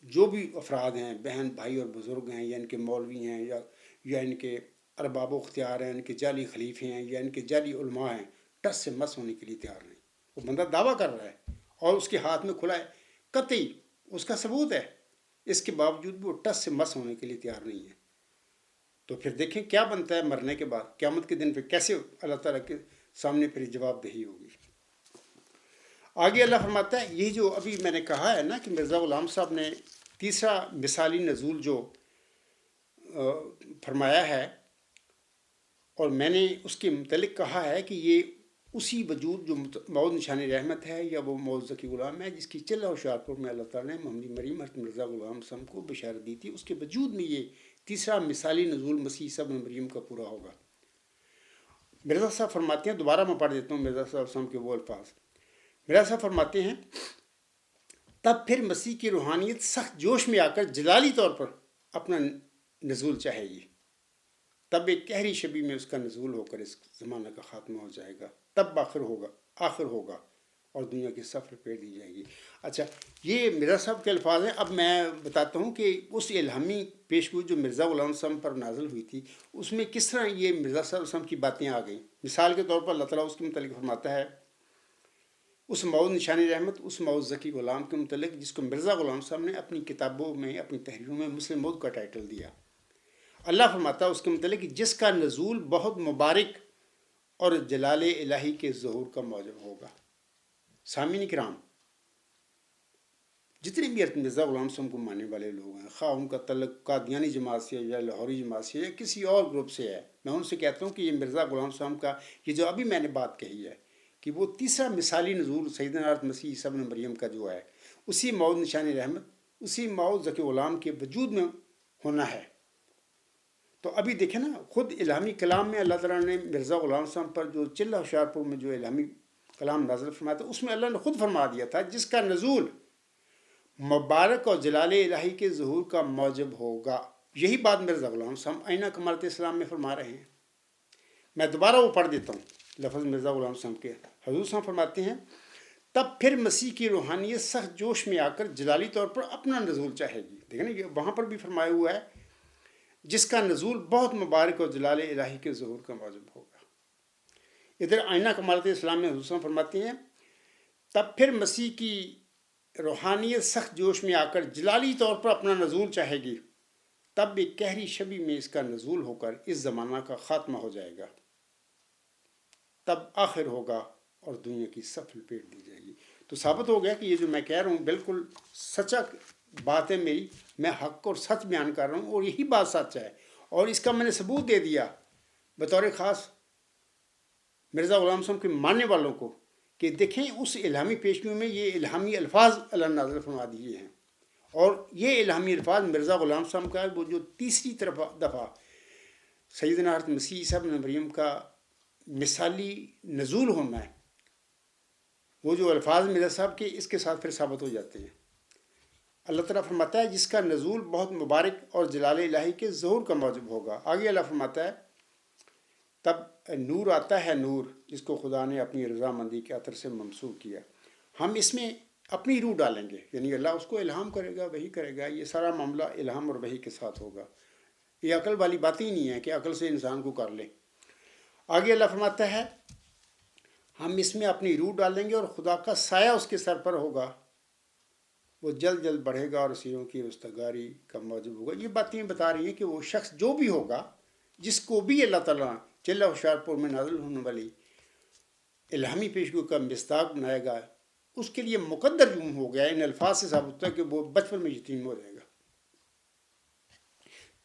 جو بھی افراد ہیں، بہن بھائی اور بزرگ ہیں، یا ان کے مولوی ہیں، یا ان کے ارباب و اختیار ہیں، ان کے جعلی خلیفے ہیں، یا ان کے جعلی علماء ہیں، ٹس سے مس ہونے کے لیے تیار نہیں۔ وہ بندہ دعویٰ کر رہا ہے اور اس کے ہاتھ میں کھلا ہے، قطعی اس کا ثبوت ہے، اس کے باوجود بھی وہ ٹس سے مس ہونے کے لیے تیار نہیں ہے۔ تو پھر دیکھیں کیا بنتا ہے مرنے کے بعد، قیامت کے دن پہ کیسے اللہ تعالیٰ کے سامنے پھر جواب دہی ہوگی۔ آگے اللہ فرماتا ہے، یہ جو ابھی میں نے کہا ہے نا کہ مرزا غلام صاحب نے تیسرا مثالی نزول جو فرمایا ہے، اور میں نے اس کے متعلق کہا ہے کہ یہ اسی وجود جو موعود نشان رحمت ہے یا وہ موعود ذکی غلام ہے جس کی چلہ و شاہپور میں اللہ تعالیٰ نے محمدی مریم مرزا غلام صاحب کو بشارت دی تھی، اس کے وجود میں یہ تیسرا مثالی نزول مسیح عیسیٰ بن مریم کا پورا ہوگا۔ مرزا صاحب فرماتے ہیں، دوبارہ میں پڑھ دیتا ہوں مرزا صاحب کے وہ الفاظ، میرا صاحب فرماتے ہیں تب پھر مسیح کی روحانیت سخت جوش میں آ کر جلالی طور پر اپنا نزول چاہے گی. تب ایک گہری شبی میں اس کا نزول ہو کر اس زمانہ کا خاتمہ ہو جائے گا. تب آخر ہوگا اور دنیا کی سفر پیٹ دی جائے گی. اچھا، یہ مرزا صاحب کے الفاظ ہیں. اب میں بتاتا ہوں کہ اس الہامی پیشگوئی جو مرزا غلام صاحب پر نازل ہوئی تھی اس میں کس طرح یہ مرزا صاحب کی باتیں آ گئیں. مثال کے طور پر اللہ تعالیٰ اس کے متعلق فرماتا ہے اس موعود نشان رحمت، اس موعود ذکی غلام کے متعلق جس کو مرزا غلام صاحب نے اپنی کتابوں میں، اپنی تحریروں میں مسلم موعود کا ٹائٹل دیا. اللہ فرماتا ہے اس کے متعلق جس کا نزول بہت مبارک اور جلال الہی کے ظہور کا موجب ہوگا. سامعین کرام، جتنے بھی مرزا غلام صاحب کو ماننے والے لوگ ہیں، خواہ ان کا تعلق قادیانی جماعت سے یا لاہوری جماعت سے یا کسی اور گروپ سے ہے، میں ان سے کہتا ہوں کہ یہ مرزا غلام صاحب کا یہ جو ابھی میں نے بات کہی ہے کہ وہ تیسرا مثالی نزول سیدنا حضرت مسیح عیسیٰ ابن مریم کا جو ہے اسی موعود نشان رحمت، اسی موعود ذکی غلام کے وجود میں ہونا ہے. تو ابھی دیکھیں نا، خود الہامی کلام میں اللہ تعالیٰ نے مرزا غلام صاحب پر جو چلہ ہوشیارپور میں جو الہامی کلام نازل فرمایا تھا اس میں اللہ نے خود فرما دیا تھا جس کا نزول مبارک اور جلال الہی کے ظہور کا موجب ہوگا. یہی بات مرزا غلام صاحب آئینہ کمالت اسلام میں فرما رہے ہیں. میں دوبارہ وہ پڑھ دیتا ہوں لفظ مرزا غلام صاحب کے. حضور صاحب فرماتے ہیں تب پھر مسیح کی روحانیت سخت جوش میں آ کر جلالی طور پر اپنا نزول چاہے گی. دیکھیں نا، یہ وہاں پر بھی فرمایا ہوا ہے جس کا نزول بہت مبارک اور جلال الہی کے ظہور کا موجب ہوگا. ادھر آئینہ کمالت اسلام میں حضور صاحب فرماتے ہیں تب پھر مسیح کی روحانیت سخت جوش میں آ کر جلالی طور پر اپنا نزول چاہے گی. تب ایک گہری شبی میں اس کا نزول ہو کر اس زمانہ کا خاتمہ ہو جائے گا. تب آخر ہوگا اور دنیا کی سفل پیٹ دی جائے گی. تو ثابت ہو گیا کہ یہ جو میں کہہ رہا ہوں بالکل سچا بات ہے میری. میں حق اور سچ بیان کر رہا ہوں اور یہی بات سچ ہے. اور اس کا میں نے ثبوت دے دیا بطور خاص مرزا غلام صاحب کے ماننے والوں کو کہ دیکھیں اس الہامی پیشگی میں یہ الہامی الفاظ اللہ نازل فرما دیے ہیں. اور یہ الہامی الفاظ مرزا غلام صاحب کا وہ جو تیسری دفعہ سیدنا حضرت مسیح عیسیٰ ابن مریم کا مثالی نزول ہونا ہے، وہ جو الفاظ مرزا صاحب کے اس کے ساتھ پھر ثابت ہو جاتے ہیں. اللہ تعالیٰ فرماتا ہے جس کا نزول بہت مبارک اور جلال الہی کے ظہور کا موجب ہوگا. آگے اللہ فرماتا ہے تب نور آتا ہے، نور جس کو خدا نے اپنی رضامندی کے عطر سے ممسوح کیا. ہم اس میں اپنی روح ڈالیں گے، یعنی اللہ اس کو الہام کرے گا، وحی کرے گا. یہ سارا معاملہ الہام اور وحی کے ساتھ ہوگا. یہ عقل والی بات ہی نہیں ہے کہ عقل سے انسان کو کر لے. آگے اللہ فرماتا ہے ہم اس میں اپنی روح ڈالیں گے اور خدا کا سایہ اس کے سر پر ہوگا. وہ جلد جلد بڑھے گا اور اسیروں کی رستگاری کا موجب ہوگا. یہ باتیں بتا رہی ہیں کہ وہ شخص جو بھی ہوگا، جس کو بھی اللہ تعالیٰ چلہ ہوشیارپور میں نازل ہونے والی الہامی پیشگو کا مصداق بنائے گا، اس کے لیے مقدر یوں ہو گیا. ان الفاظ سے ثابت ہوتا ہے کہ وہ بچپن میں یتیم ہو جائے گا.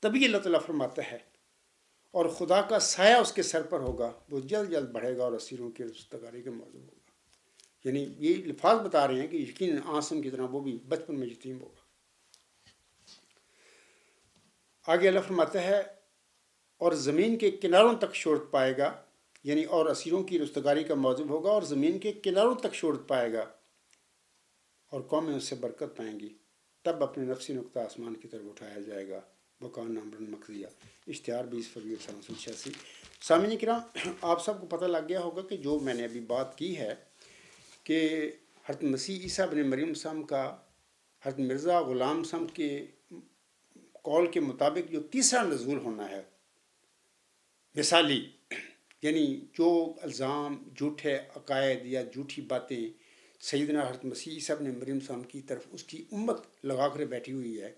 تبھی اللہ تعالیٰ فرماتا ہے اور خدا کا سایہ اس کے سر پر ہوگا، وہ جلد جلد بڑھے گا اور اسیروں کی رستگاری کا موجب ہوگا. یعنی یہ الفاظ بتا رہے ہیں کہ یقیناً آسم کی طرح وہ بھی بچپن میں یتیم ہوگا. آگے اللہ فرماتا ہے اور زمین کے کناروں تک شہرت پائے گا، یعنی اور اسیروں کی رستگاری کا موجب ہوگا اور زمین کے کناروں تک شہرت پائے گا اور قومیں اس سے برکت پائیں گی. تب اپنے نفسی نقطہ آسمان کی طرف اٹھایا جائے گا. بکان نمبر مقضیہ، اشتہار 20 فروری 1986. سامعین کرام، آپ سب کو پتہ لگ گیا ہوگا کہ جو میں نے ابھی بات کی ہے کہ حضرت مسیح عیسیٰ ابن مریم صاحب کا حضرت مرزا غلام صاحب کے قول کے مطابق جو تیسرا نزول ہونا ہے مثالی، یعنی جو الزام، جھوٹے عقائد یا جھوٹی باتیں سیدنا حضرت مسیح عیسیٰ ابن مریم صاحب کی طرف اس کی امت لگا کر بیٹھی ہوئی ہے،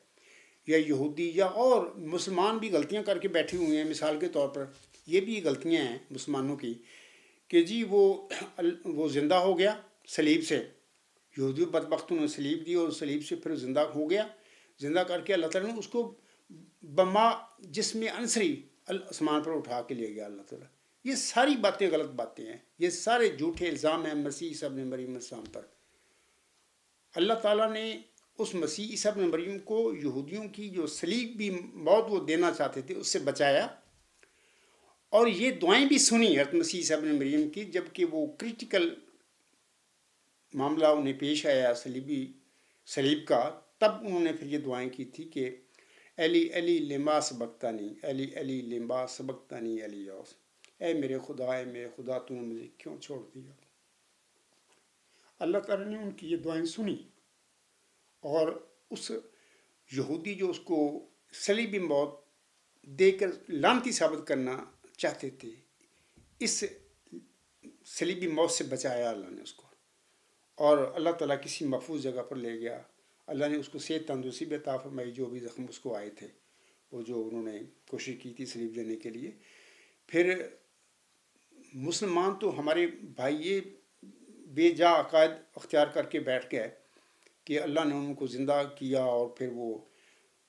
یا یہودی یا اور مسلمان بھی غلطیاں کر کے بیٹھے ہوئے ہیں. مثال کے طور پر یہ بھی غلطیاں ہیں مسلمانوں کی کہ جی وہ زندہ ہو گیا صلیب سے، یہودی بدبختوں نے صلیب دی اور صلیب سے پھر زندہ ہو گیا. زندہ کر کے اللہ تعالیٰ نے اس کو بما جسم عنصری آسمان پر اٹھا کے لے گیا اللہ تعالیٰ. یہ ساری باتیں غلط باتیں ہیں، یہ سارے جھوٹے الزام ہیں مسیح عیسیٰ ابن مریم السلام پر. اللہ تعالیٰ نے اس مسیح عیسیٰ ابن مریم کو یہودیوں کی جو صلیب بھی موت وہ دینا چاہتے تھے اس سے بچایا، اور یہ دعائیں بھی سنی حضرت مسیح عیسیٰ ابن مریم کی جب کہ وہ کرٹیکل معاملہ انہیں پیش آیا سلیب کا، تب انہوں نے پھر یہ دعائیں کی تھی کہ علی علی لما سبقتانی، علی علی لما سبقتانی علی یوس، اے میرے خدا تو نے مجھے کیوں چھوڑ دیا۔ اللہ تعالیٰ نے ان کی یہ دعائیں سنی، اور اس یہودی جو اس کو صلیبی موت دے کر لعنتی ثابت کرنا چاہتے تھے، اس صلیبی موت سے بچایا اللہ نے اس کو، اور اللہ تعالیٰ کسی محفوظ جگہ پر لے گیا۔ اللہ نے اس کو صحت تندرستی بھی عطا فرمائی، جو بھی زخم اس کو آئے تھے، وہ جو انہوں نے کوشش کی تھی صلیب لینے کے لیے۔ پھر مسلمان تو ہمارے بھائی یہ بے جا عقائد اختیار کر کے بیٹھ گئے کہ اللہ نے ان کو زندہ کیا، اور پھر وہ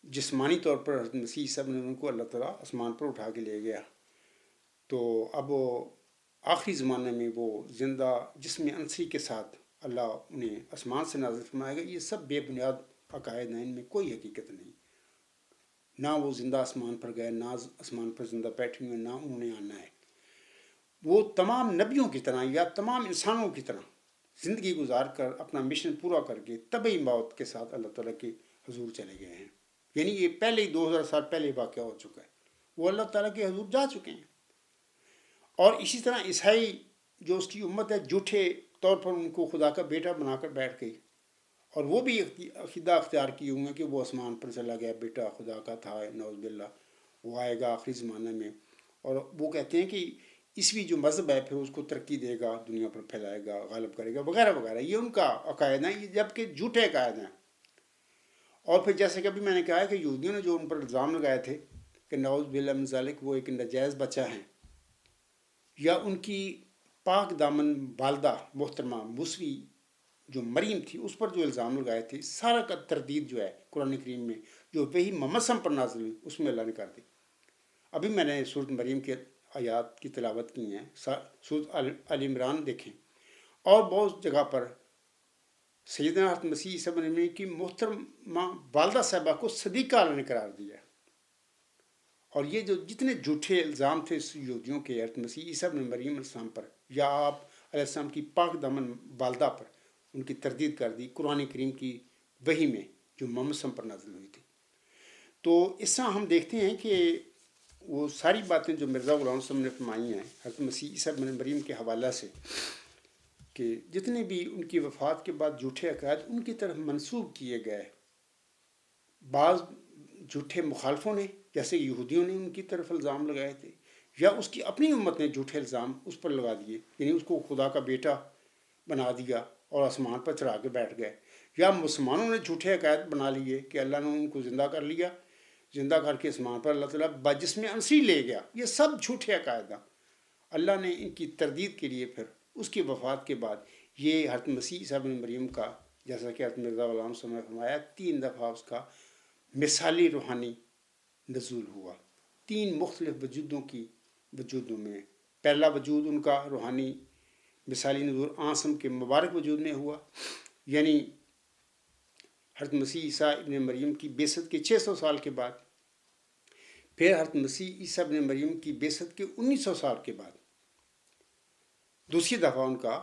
جسمانی طور پر حضرت مسیح صاحب نے ان کو اللہ تعالیٰ آسمان پر اٹھا کے لے گیا۔ تو اب آخری زمانے میں وہ زندہ جسم عنصری کے ساتھ اللہ انہیں آسمان سے نازل فرمائے گا۔ یہ سب بے بنیاد عقائد ہیں، ان میں کوئی حقیقت نہیں۔ نہ وہ زندہ آسمان پر گئے، نہ آسمان پر زندہ بیٹھے ہوئے، نہ انہوں نے آنا ہے۔ وہ تمام نبیوں کی طرح یا تمام انسانوں کی طرح زندگی گزار کر اپنا مشن پورا کر کے طبعی موت کے ساتھ اللہ تعالیٰ کے حضور چلے گئے ہیں۔ یعنی یہ پہلے ہی 2000 سال پہلے واقعہ ہو چکا ہے، وہ اللہ تعالیٰ کے حضور جا چکے ہیں۔ اور اسی طرح عیسائی جو اس کی امت ہے، جھوٹے طور پر ان کو خدا کا بیٹا بنا کر بیٹھ گئی، اور وہ بھی عقیدہ اختیار کیے ہوئے ہیں کہ وہ آسمان پر چلا گیا، بیٹا خدا کا تھا، نعوذ باللہ، وہ آئے گا آخری زمانے میں، اور وہ کہتے ہیں کہ عیسوی جو مذہب ہے پھر اس کو ترقی دے گا، دنیا پر پھیلائے گا، غالب کرے گا، وغیرہ وغیرہ۔ یہ ان کا عقائد ہیں، یہ جبکہ جھوٹے عقائد ہیں۔ اور پھر جیسے کہ ابھی میں نے کہا ہے کہ یہودیوں نے جو ان پر الزام لگائے تھے کہ نعوذ باللہ من ذالک وہ ایک ناجائز بچہ ہیں، یا ان کی پاک دامن والدہ محترمہ موسوی جو مریم تھی اس پر جو الزام لگائے تھے، سارا کا تردید جو ہے قرآن کریم میں جو وہی محمد صلی اللہ علیہ وسلم پر نازل ہوئی اس میں اللہ نے کر دی۔ ابھی میں نے سورۃ مریم کے آیات کی تلاوت کی ہیں، سورۃ آل عمران دیکھیں، اور بہت جگہ پر سیدنا حضرت مسیح عیسیٰ ابن مریم کی محترمہ والدہ صاحبہ کو صدیقہ اللہ نے قرار دیا۔ اور یہ جو جتنے جھوٹے الزام تھے اس یہودیوں کے حضرت مسیح عیسیٰ ابن مریم علیہ السلام پر یا آپ علیہ السلام کی پاک دامن والدہ پر، ان کی تردید کر دی قرآن کریم کی وحی میں جو محمد صلی اللہ علیہ وسلم پر نازل ہوئی تھی۔ تو اس طرح ہم دیکھتے ہیں کہ وہ ساری باتیں جو مرزا غلام صاحب نے فرمائی ہیں حضرت مسیح عیسیٰ ابن مریم کے حوالہ سے، کہ جتنے بھی ان کی وفات کے بعد جھوٹے عقائد ان کی طرف منسوب کیے گئے، بعض جھوٹے مخالفوں نے جیسے یہودیوں نے ان کی طرف الزام لگائے تھے، یا اس کی اپنی امت نے جھوٹے الزام اس پر لگا دیے، یعنی اس کو خدا کا بیٹا بنا دیا اور آسمان پر چڑھا کے بیٹھ گئے، یا مسلمانوں نے جھوٹے عقائد بنا لیے کہ اللہ نے ان کو زندہ کر لیا، زندہ کر کے آسمان پر اللہ تعالیٰ بجسم عنصری لے گیا۔ یہ سب جھوٹے عقائد ہیں۔ اللہ نے ان کی تردید کے لیے پھر اس کی وفات کے بعد یہ حضرت مسیح عیسیٰ ابن مریم کا، جیسا کہ حضرت مرزا غلام صاحب نے فرمایا، 3 دفعہ اس کا مثالی روحانی نزول ہوا، 3 مختلف وجودوں میں۔ پہلا وجود ان کا روحانی مثالی نزول آسم کے مبارک وجود میں ہوا، یعنی حضرت مسیح عیسیٰ ابن مریم کی بعثت کے 600 سال کے بعد، پھر حضرت مسیح عیسیٰ ابن مریم کی بعثت کے 1900 سال کے بعد دوسری دفعہ ان کا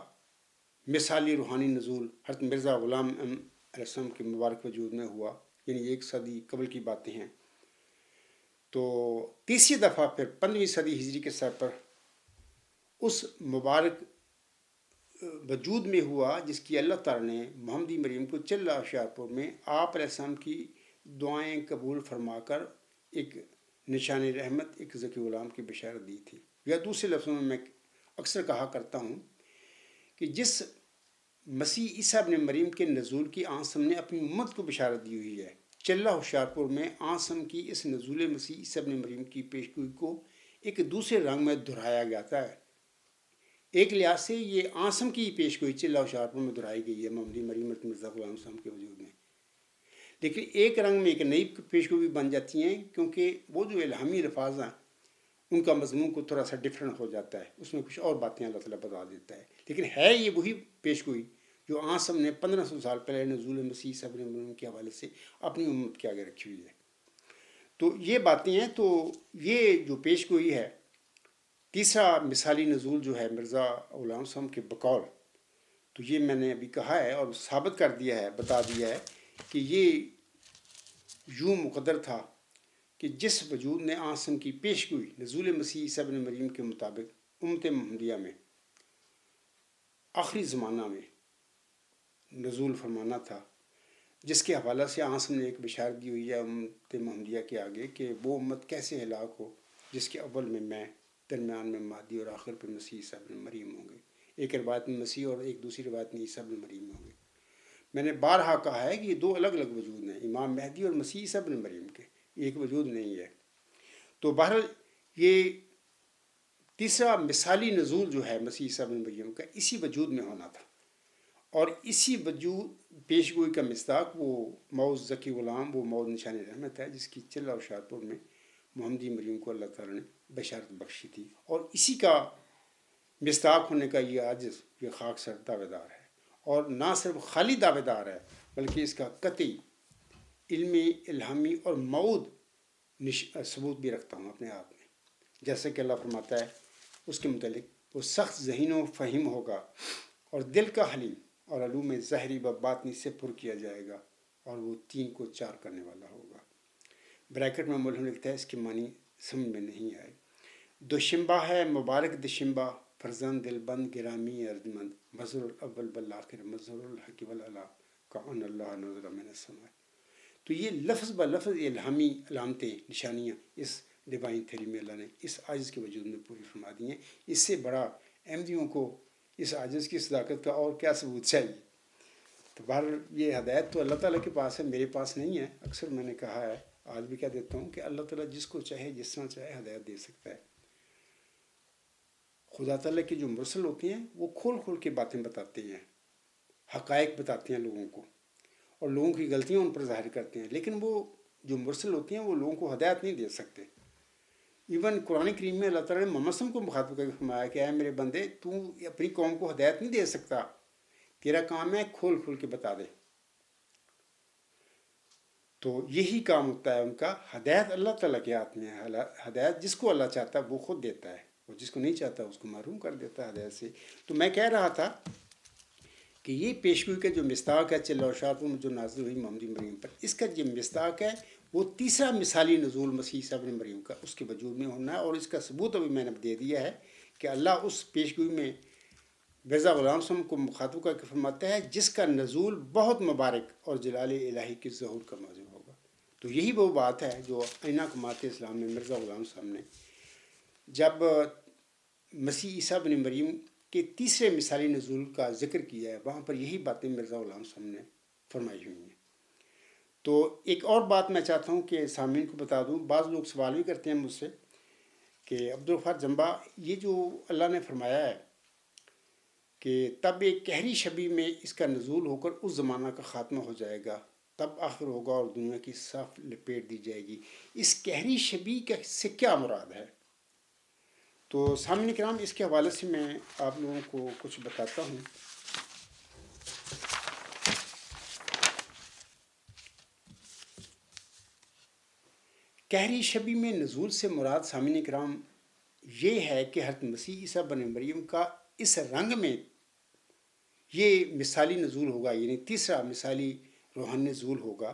مثالی روحانی نزول حضرت مرزا غلام علیہ السلام کے مبارک وجود میں ہوا، یعنی 1 صدی قبل کی باتیں ہیں۔ تو تیسری دفعہ پھر 15ویں صدی ہجری کے سر پر اس مبارک وجود میں ہوا جس کی اللہ تعالیٰ نے محمدی مریم کو چلہ ہوشیارپور میں آپ علیہ السلام کی دعائیں قبول فرما کر ایک نشان رحمت، ایک ذکی غلام کی بشارت دی تھی۔ یا دوسرے لفظوں میں اکثر کہا کرتا ہوں کہ جس مسیح عیسیٰ ابن مریم کے نزول کی آنسم نے اپنی امت کو بشارت دی ہوئی ہے، چلہ ہوشیارپور میں آنسم کی اس نزول مسیح عیسیٰ ابن مریم کی پیشگوئی کو ایک دوسرے رنگ میں دہرایا جاتا ہے۔ ایک لحاظ سے یہ آنسم کی پیشگوئی چلہ ہوشیارپور میں دہرائی گئی ہے محمدی مریم مرزا غلام صاحب کے وجود میں، لیکن ایک رنگ میں ایک نئی پیشگوئی بن جاتی ہیں، کیونکہ وہ جو الہامی الفاظ ہیں ان کا مضمون کو تھوڑا سا ڈفرینٹ ہو جاتا ہے، اس میں کچھ اور باتیں اللہ تعالیٰ بتا دیتا ہے، لیکن ہے یہ وہی پیشگوئی جو آنسم نے 1500 سال پہلے نزول مسیح عیسیٰ ابن مریم کے حوالے سے اپنی امت کے آگے رکھی ہوئی ہے۔ تو یہ باتیں ہیں۔ تو یہ جو پیشگوئی ہے، تیسرا مثالی نزول جو ہے مرزا غلام صاحب کے بقول، تو یہ میں نے ابھی کہا ہے اور ثابت کر دیا ہے، بتا دیا ہے کہ یہ یوں مقدر تھا کہ جس وجود نے آسم کی پیشگوئی نزول مسیح عیسیٰ ابن مریم کے مطابق امت محمدیہ میں آخری زمانہ میں نزول فرمانا تھا، جس کے حوالہ سے آسم نے ایک بشارت دی ہوئی ہے امت محمدیہ کے آگے کہ وہ امت کیسے ہلاک ہو جس کے اول میں درمیان میں مہدی اور آخر پہ مسیح عیسیٰ ابن مریم ہوں گے۔ ایک روایت میں مسیح اور ایک دوسری روایت میں عیسیٰ ابن مریم ہوں گے۔ میں نے بارہا کہا ہے کہ یہ دو الگ الگ وجود ہیں، امام مہدی اور مسیح عیسیٰ ابن مریم کے، ایک وجود نہیں ہے۔ تو بہرحال یہ تیسرا مثالی نزول جو ہے مسیح عیسیٰ ابن مریم کا اسی وجود میں ہونا تھا، اور اسی وجود پیشگوئی کا مصداق وہ موعظ ذکی غلام، وہ موعظ نشان رحمت ہے جس کی چلہ اور شادپور میں محمدی مریم کو اللہ تعالیٰ نے بشارت بخشی تھی، اور اسی کا مصداق ہونے کا یہ عاجز، یہ خاک سر دعوے دار ہے، اور نہ صرف خالی دعوے دار ہے بلکہ اس کا قطعی علمی، الہامی اور موعود ثبوت بھی رکھتا ہوں اپنے آپ میں، جیسے کہ اللہ فرماتا ہے اس کے متعلق، وہ سخت ذہین و فہیم ہوگا اور دل کا حلیم، اور علوم ظاہری و باطنی سے پر کیا جائے گا، اور وہ 3 کو 4 کرنے والا ہوگا۔ بریکٹ میں مولہم لکھتا ہے، اس کی معنی سمجھ میں نہیں آئے۔ دوشنبہ ہے مبارک دشنبہ، فرزند دل بند گرامی ارجمند، مظہر الاول بالآخر مظہر الحق والعلا، کان اللہ نظر من السماء۔ تو یہ لفظ بہ لفظ الہامی علامتیں، نشانیاں اس ڈیوائن تھیری میں اللہ نے اس عاجز کے وجود میں پوری فرما دی ہیں۔ اس سے بڑا احمدیوں کو اس عاجز کی صداقت کا اور کیا ثبوت چاہیے؟ تو بہر یہ ہدایت تو اللہ تعالیٰ کے پاس ہے، میرے پاس نہیں ہے۔ اکثر میں نے کہا ہے، آج بھی کہہ دیتا ہوں کہ اللہ تعالیٰ جس کو چاہے جس طرح چاہے ہدایت دے سکتا ہے۔ خدا تعالیٰ کے جو مرسل ہوتے ہیں وہ کھول کھول کے باتیں بتاتے ہیں، حقائق بتاتے ہیں لوگوں کو، اور لوگوں کی غلطیاں ان پر ظاہر کرتے ہیں، لیکن وہ جو مرسل ہوتے ہیں وہ لوگوں کو ہدایت نہیں دے سکتے۔ ایون قرآن کریم میں اللہ تعالیٰ نے محمد صلی اللہ علیہ وسلم کو مخاطب کر کے فرمایا کہ اے میرے بندے، تو اپنی قوم کو ہدایت نہیں دے سکتا، تیرا کام ہے کھول کھول کے بتا دے۔ تو یہی کام ہوتا ہے ان کا، ہدایت اللہ تعالیٰ کے ہاتھ میں ہے، ہدایت جس کو اللہ چاہتا ہے وہ خود دیتا ہے، اور جس کو نہیں چاہتا اس کو محروم کر دیتا ہے ہدایت سے۔ تو میں کہہ رہا تھا کہ یہ پیشگوئی کا جو مصداق ہے چلہ و شادپور میں جو نازل ہوئی محمدی مریم پر، اس کا جو مصداق ہے وہ تیسرا مثالی نزول مسیح عیسیٰ ابن مریم کا اس کے وجود میں ہونا ہے، اور اس کا ثبوت ابھی میں نے دے دیا ہے کہ اللہ اس پیشگوئی میں مرزا غلام صاحب کو مخاطب کر کے فرماتا ہے جس کا نزول بہت مبارک اور جلال الہی کے ظہور کا موضوع ہوگا۔ تو یہی وہ بات ہے جو آئینہ کمات اسلام میں مرزا غلام صاحب نے جب مسیح عیسیٰ ابن مریم کے تیسرے مثالی نزول کا ذکر کیا ہے، وہاں پر یہی باتیں مرزا غلام صاحب نے فرمائی ہوئی ہیں۔ تو ایک اور بات میں چاہتا ہوں کہ سامعین کو بتا دوں، بعض لوگ سوال بھی کرتے ہیں مجھ سے کہ عبدالغفار جنبہ، یہ جو اللہ نے فرمایا ہے کہ تب ایک قہری شبی میں اس کا نزول ہو کر اس زمانہ کا خاتمہ ہو جائے گا، تب آخر ہوگا اور دنیا کی صاف لپیٹ دی جائے گی، اس قہری شبی سے کیا مراد ہے؟ تو سامعین کرام، اس کے حوالے سے میں آپ لوگوں کو کچھ بتاتا ہوں۔ قہری شبی میں نزول سے مراد سامعین کرام یہ ہے کہ حضرت مسیح عیسیٰ بن مریم کا اس رنگ میں یہ مثالی نزول ہوگا، یعنی تیسرا مثالی روحانی نزول ہوگا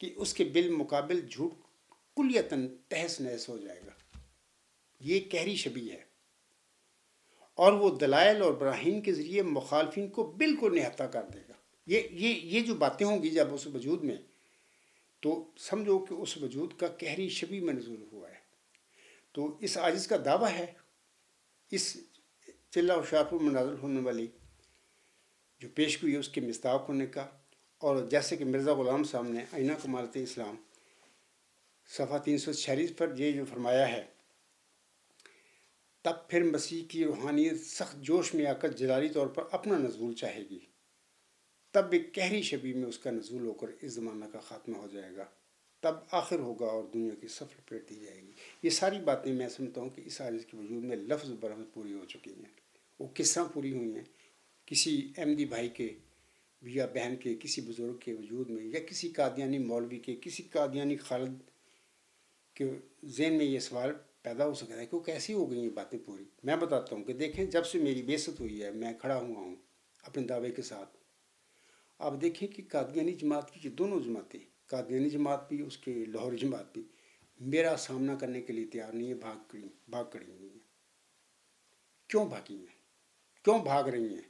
کہ اس کے بالمقابل جھوٹ کلیتاً تہس نہس ہو جائے گا۔ یہ قہری شبی ہے، اور وہ دلائل اور براہین کے ذریعے مخالفین کو بالکل نہتا کر دے گا۔ یہ جو باتیں ہوں گی جب اس وجود میں، تو سمجھو کہ اس وجود کا قہری شبی میں نزول ہوا ہے۔ تو اس عاجز کا دعویٰ ہے اس چلہ و شادپور میں نازل ہونے والی جو پیشگوئی ہے اس کے مصداق ہونے کا، اور جیسے کہ مرزا غلام صاحب نے آئینہ کمالت اسلام صفحہ 346 پر یہ جو فرمایا ہے، تب پھر مسیح کی روحانیت سخت جوش میں آ کر جلالی طور پر اپنا نزول چاہے گی، تب ایک قہری شبی میں اس کا نزول ہو کر اس زمانہ کا خاتمہ ہو جائے گا، تب آخر ہوگا اور دنیا کی صف لپیٹ دی جائے گی۔ یہ ساری باتیں میں سمجھتا ہوں کہ اس عاجز کے وجود میں لفظ برفظ پوری ہو چکی ہیں۔ وہ کس طرح پوری ہوئی ہیں؟ کسی احمدی بھائی کے یا بہن کے، کسی بزرگ کے وجود میں، یا کسی قادیانی مولوی کے، کسی قادیانی خالد کے ذہن میں یہ سوال پیدا ہو سکتا ہے کہ وہ کیسی ہو گئی یہ باتیں پوری۔ میں بتاتا ہوں کہ دیکھیں، جب سے میری بعثت ہوئی ہے میں کھڑا ہوا ہوں اپنے دعوے کے ساتھ. آپ دیکھیں کہ قادیانی جماعت کی دونوں جماعتیں، قادیانی جماعت بھی اس کے لاہوری جماعت بھی، میرا سامنا کرنے کے لیے تیار نہیں ہے، بھاگ کھڑی ہوئی ہیں. کیوں بھاگی ہیں؟ کیوں بھاگ رہی ہیں؟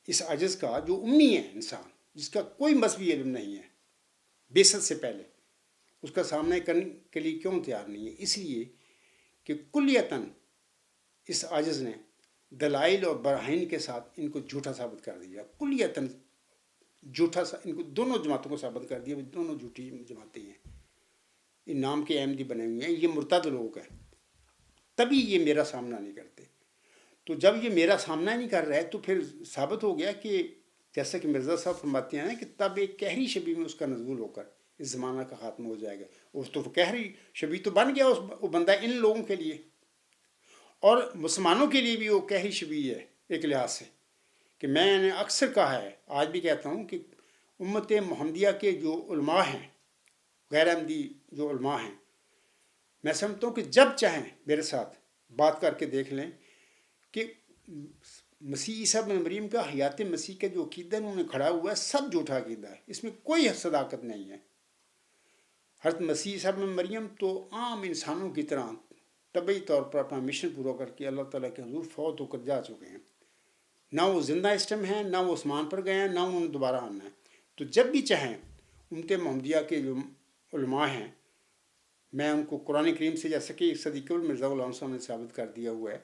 اس عجز کا جو امی ہے انسان، جس کا کوئی مذہبی علم نہیں ہے بعثت سے پہلے، اس کا سامنا کرنے کے لیے کیوں تیار نہیں ہے؟ اس لیے کہ کلیتاً اس عاجز نے دلائل اور براہین کے ساتھ ان کو جھوٹا ثابت کر دیا. کلیتاً جھوٹا ان کو دونوں جماعتوں کو ثابت کر دیا کہ دونوں جھوٹی جماعتیں ہیں، ان نام کے احمدی بنے ہوئے ہیں، یہ مرتد لوگ ہیں. تبھی یہ میرا سامنا نہیں کرتے. تو جب یہ میرا سامنا نہیں کر رہا ہے تو پھر ثابت ہو گیا کہ جیسا کہ مرزا صاحب فرماتے ہیں کہ تب ایک قہری شبیہ میں اس کا نزول ہو کر اس زمانہ کا خاتمہ ہو جائے گا. اس تو قہری شبیہ تو بن گیا وہ بندہ ان لوگوں کے لیے، اور مسلمانوں کے لیے بھی وہ قہری شبیہ ہے ایک لحاظ سے. کہ میں نے اکثر کہا ہے، آج بھی کہتا ہوں کہ امت محمدیہ کے جو علماء ہیں، غیر احمدی جو علماء ہیں، میں سمجھتا ہوں کہ جب چاہیں میرے ساتھ بات کر کے دیکھ لیں کہ مسیح عیسیٰ بن مریم کا حیات مسیح کا جو عقیدہ انہوں نے کھڑا ہوا ہے سب جھوٹا عقیدہ ہے، اس میں کوئی صداقت نہیں ہے. حضرت مسیح عیسیٰ بن مریم تو عام انسانوں کی طرح طبعی طور پر اپنا مشن پورا کر کے اللہ تعالیٰ کے حضور فوت ہو کر جا چکے ہیں. نہ وہ زندہ اس ٹائم ہیں، نہ وہ آسمان پر گئے ہیں، نہ انہوں نے دوبارہ آنا ہے. تو جب بھی چاہیں امت محمدیہ کے جو علماء ہیں، میں ان کو قرآن کریم سے جیسا کہ صدیق مرزا غلام صاحب نے ثابت کر دیا ہوا ہے